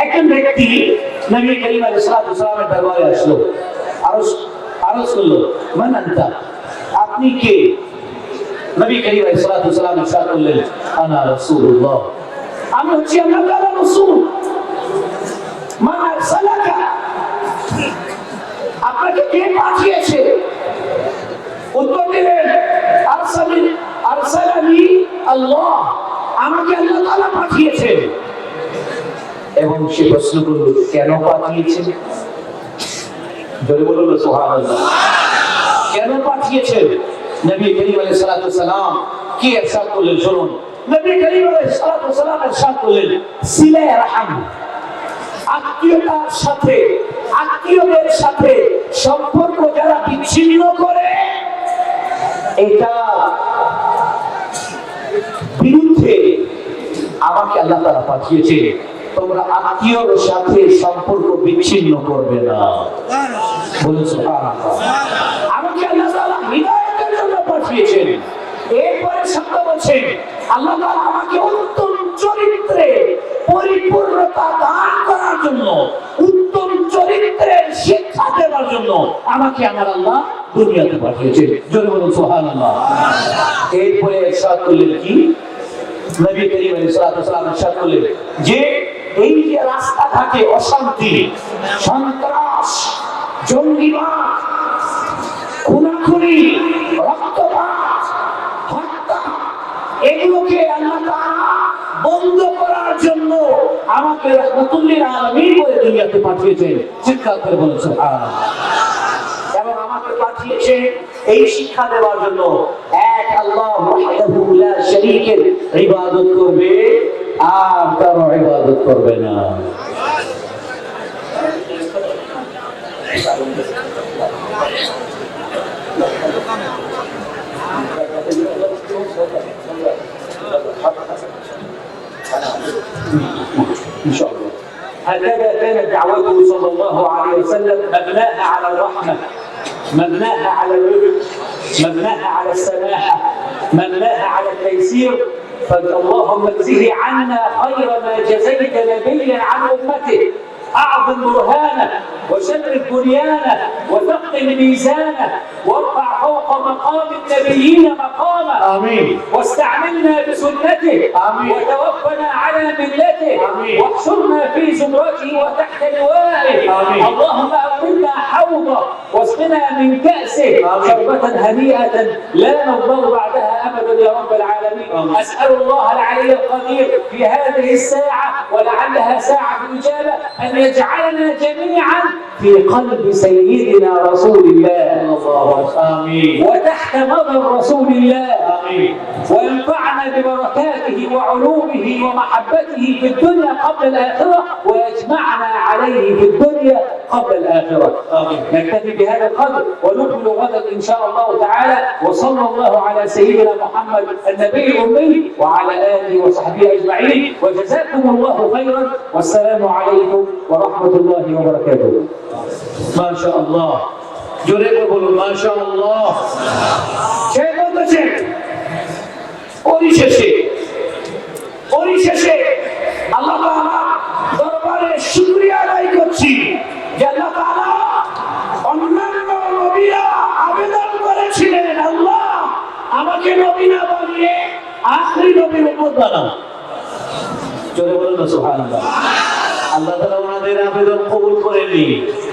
একজন ব্যক্তি নবী করিম আলাইহিস সালাতু ওয়াস সালামের দরবারে আসলো, আরজ করলো: মান আনতা, আপনি কে? নবী করিম আলাইহিস সালাতু ওয়াস সালাম ইরশাদ করলেন: আনা রাসূলুল্লাহ, আমি হচ্ছি আল্লাহ তাআলার রাসূল। মান আরসালাকা, আপনাকে কে পাঠিয়েছে? উত্তর দিলেন: আরসালানি আল্লাহ, আমাকে আল্লাহ তাআলা পাঠিয়েছেন। এবং সে প্রশ্ন করল: কেন পাঠিয়েছেন? জোরে বলুন সুবহানাল্লাহ। কেন পাঠিয়েছেন? নবী করিম আলাইহিস সালাতু ওয়াস সালাম কি ইরশাদ করলেন শুনুন। নবী করিম আলাইহিস সালাতু ওয়াস সালাম ইরশাদ করলেন: সিলা রাহম, আত্মীয়তার সাথে, আত্মীয়দের সাথে সম্পর্ক যারা বিচ্ছিন্ন করে, এটা বিরুদ্ধে আমাকে আল্লাহ তাআলা পাঠিয়েছে। তোমরা আত্মীয়র সাথে সম্পর্ক বিচ্ছিন্ন করবে না। বলুন সুবহানাল্লাহ। আমাকে আল্লাহ তাআলা হিদায়াতের জন্য পাঠিয়েছেন। এরপরে শব্দ বলছেন আল্লাহ তাআলা আমাকে উত্তম চরিত্রে পরিপূর্ণতা দান করার জন্য, উত্তম চরিত্রের শিক্ষা দেওয়ার জন্য আমাকে আমার আল্লাহ দুনিয়াতে পাঠিয়েছেন। জোরে বলুন সুবহানাল্লাহ। এরপরে ইরশাদ করলেন কি? নবী করিম আলাইহিস সালাতু ওয়াস সালাম ইরশাদ করলেন যে এই যে রাস্তাঘাটে অশান্তি, সন্ত্রাস, জঙ্গিবাদ, খুনাখুনি, রক্তপাত, হত্যা, এগুলোকে আল্লাহ তাআলা বন্ধ করার জন্য আমাকে রাহমাতুল লিল আলামিন বলে দুনিয়াতে পাঠিয়েছেন। চিৎকার করে বলুন সুবহানাল্লাহ। এবং আমাকে পাঠিয়েছে এই শিক্ষা দেওয়ার জন্য এক আল্লাহ ওয়াহদাহু লা শারীকের ইবাদত করবে, আর কারো ইবাদত করবে না। ان شاء الله. هكذا كانت دعوته صلى الله عليه وسلم، مبناها على الرحمه، مبناها على الرفق، مبناها على السماحه، مبناها على التيسير. فاللهم اجزه عنا خير ما جزيت نبيا عن امته. اعظم برهانه وشرف بنيانه وثقل ميزانه وارفع فوق مقام النبيين مقامه. امين. واستعملنا بسنته. امين. وتوفنا على ملته. امين. واحشرنا في زمرته وتحت لوائه. امين. اللهم اقمنا حوضه واسقنا من كاسه شربة هنيئة لا نضر بعدها ابدا يا رب العالمين. امين. اسال الله العلي القدير في هذه الساعه ولعلها ساعه الاجابه ان يجعلنا جميعا في قلب سيدنا رسول الله. آمين. وتحت نظر رسول الله. آمين. وينفعنا ببركاته وعلومه ومحبته في الدنيا قبل الآخرة، ويجمعنا عليه في الدنيا قبل الآخرة. آمين. نكتفي بهذا القدر ونكمل غدا إن شاء الله تعالى. وصلى الله على سيدنا محمد النبي الأمي وعلى آله وصحبه أجمعين، وجزاكم الله خيرا، والسلام عليكم ورحمة الله وبركاته. ما شاء الله। জোরে করে বলুন মাশাআল্লাহ। সে বলতেছেন পরিশেষে আল্লাহ তাআলা দরবারে শুকরিয়া আদায় করছি যে আল্লাহ তাআলা অন্যান্য নবীরা আবেদন করেছিলেন, আল্লাহ আমাকে নবী না বানিয়ে আখরি নবীর উম্মত বানাও। জোরে বলুন না সুবহানাল্লাহ। আল্লাহ তাআলা ওনাদের আবেদন কবুল করেননি,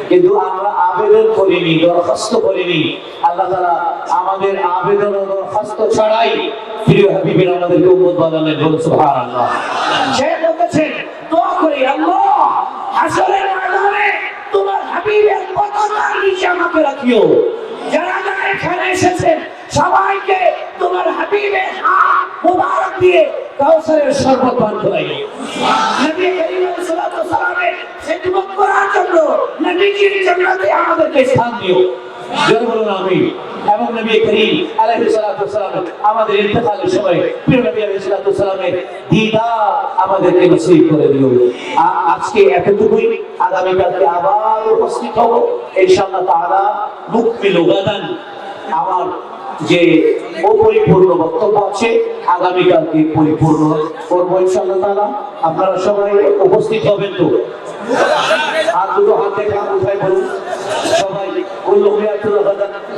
কিন্তু আমরা আবেদন করিনি, দরখাস্ত করিনি। আল্লাহ তাআলা আমাদের আবেদন ও দরখাস্ত ছাড়াই প্রিয় হাবিবের আমাদেরকে উম্মত বানালেন। বলুন সুবহানাল্লাহ। সে বলতেছেন দোয়া করি, আল্লাহ হাসরের ময়দানে তোমার হাবিবের পতাকার নিচে আমাকে রাখিও। যারা যারা এখানে এসেছেন সবাইকে তোমার হাবিবের হাত মুবারক দিয়ে কাউসারের শরবত পান করাইও। নবী করিম সাল্লাল্লাহু আলাইহি ওয়াসাল্লামের খিদমত করার জন্য নবীজির জান্নাতে আমাদেরকে স্থান দিও। জোরে বলুন আমিন। এবং নবী করিম আলাইহিস সালাতু ওয়াসসালাম আমাদের ইন্তেকালের সময় প্রিয় নবী আলাইহিস সালাতু ওয়াসসালামের দিদার আমাদেরকে নসিব করে দিও। আজকে এতটুকুই, আগামীকালকে আবার উপস্থিত হব ইনশাআল্লাহ তাআলা। মুকমিলু গাদান, আমার যে অপরিপূর্ণ বক্তব্য আছে আগামীকালকে পরিপূর্ণ করবো ইনশাআল্লাহ তাআলা। আপনারা সবাই উপস্থিত হবেন তো? আর দুটো হাত দেখা উঠাই বলুন সবাই।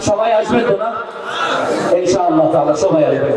সবাই আসবেন তো না? ইনশাআল্লাহ তাআলা সবাই আসবেন।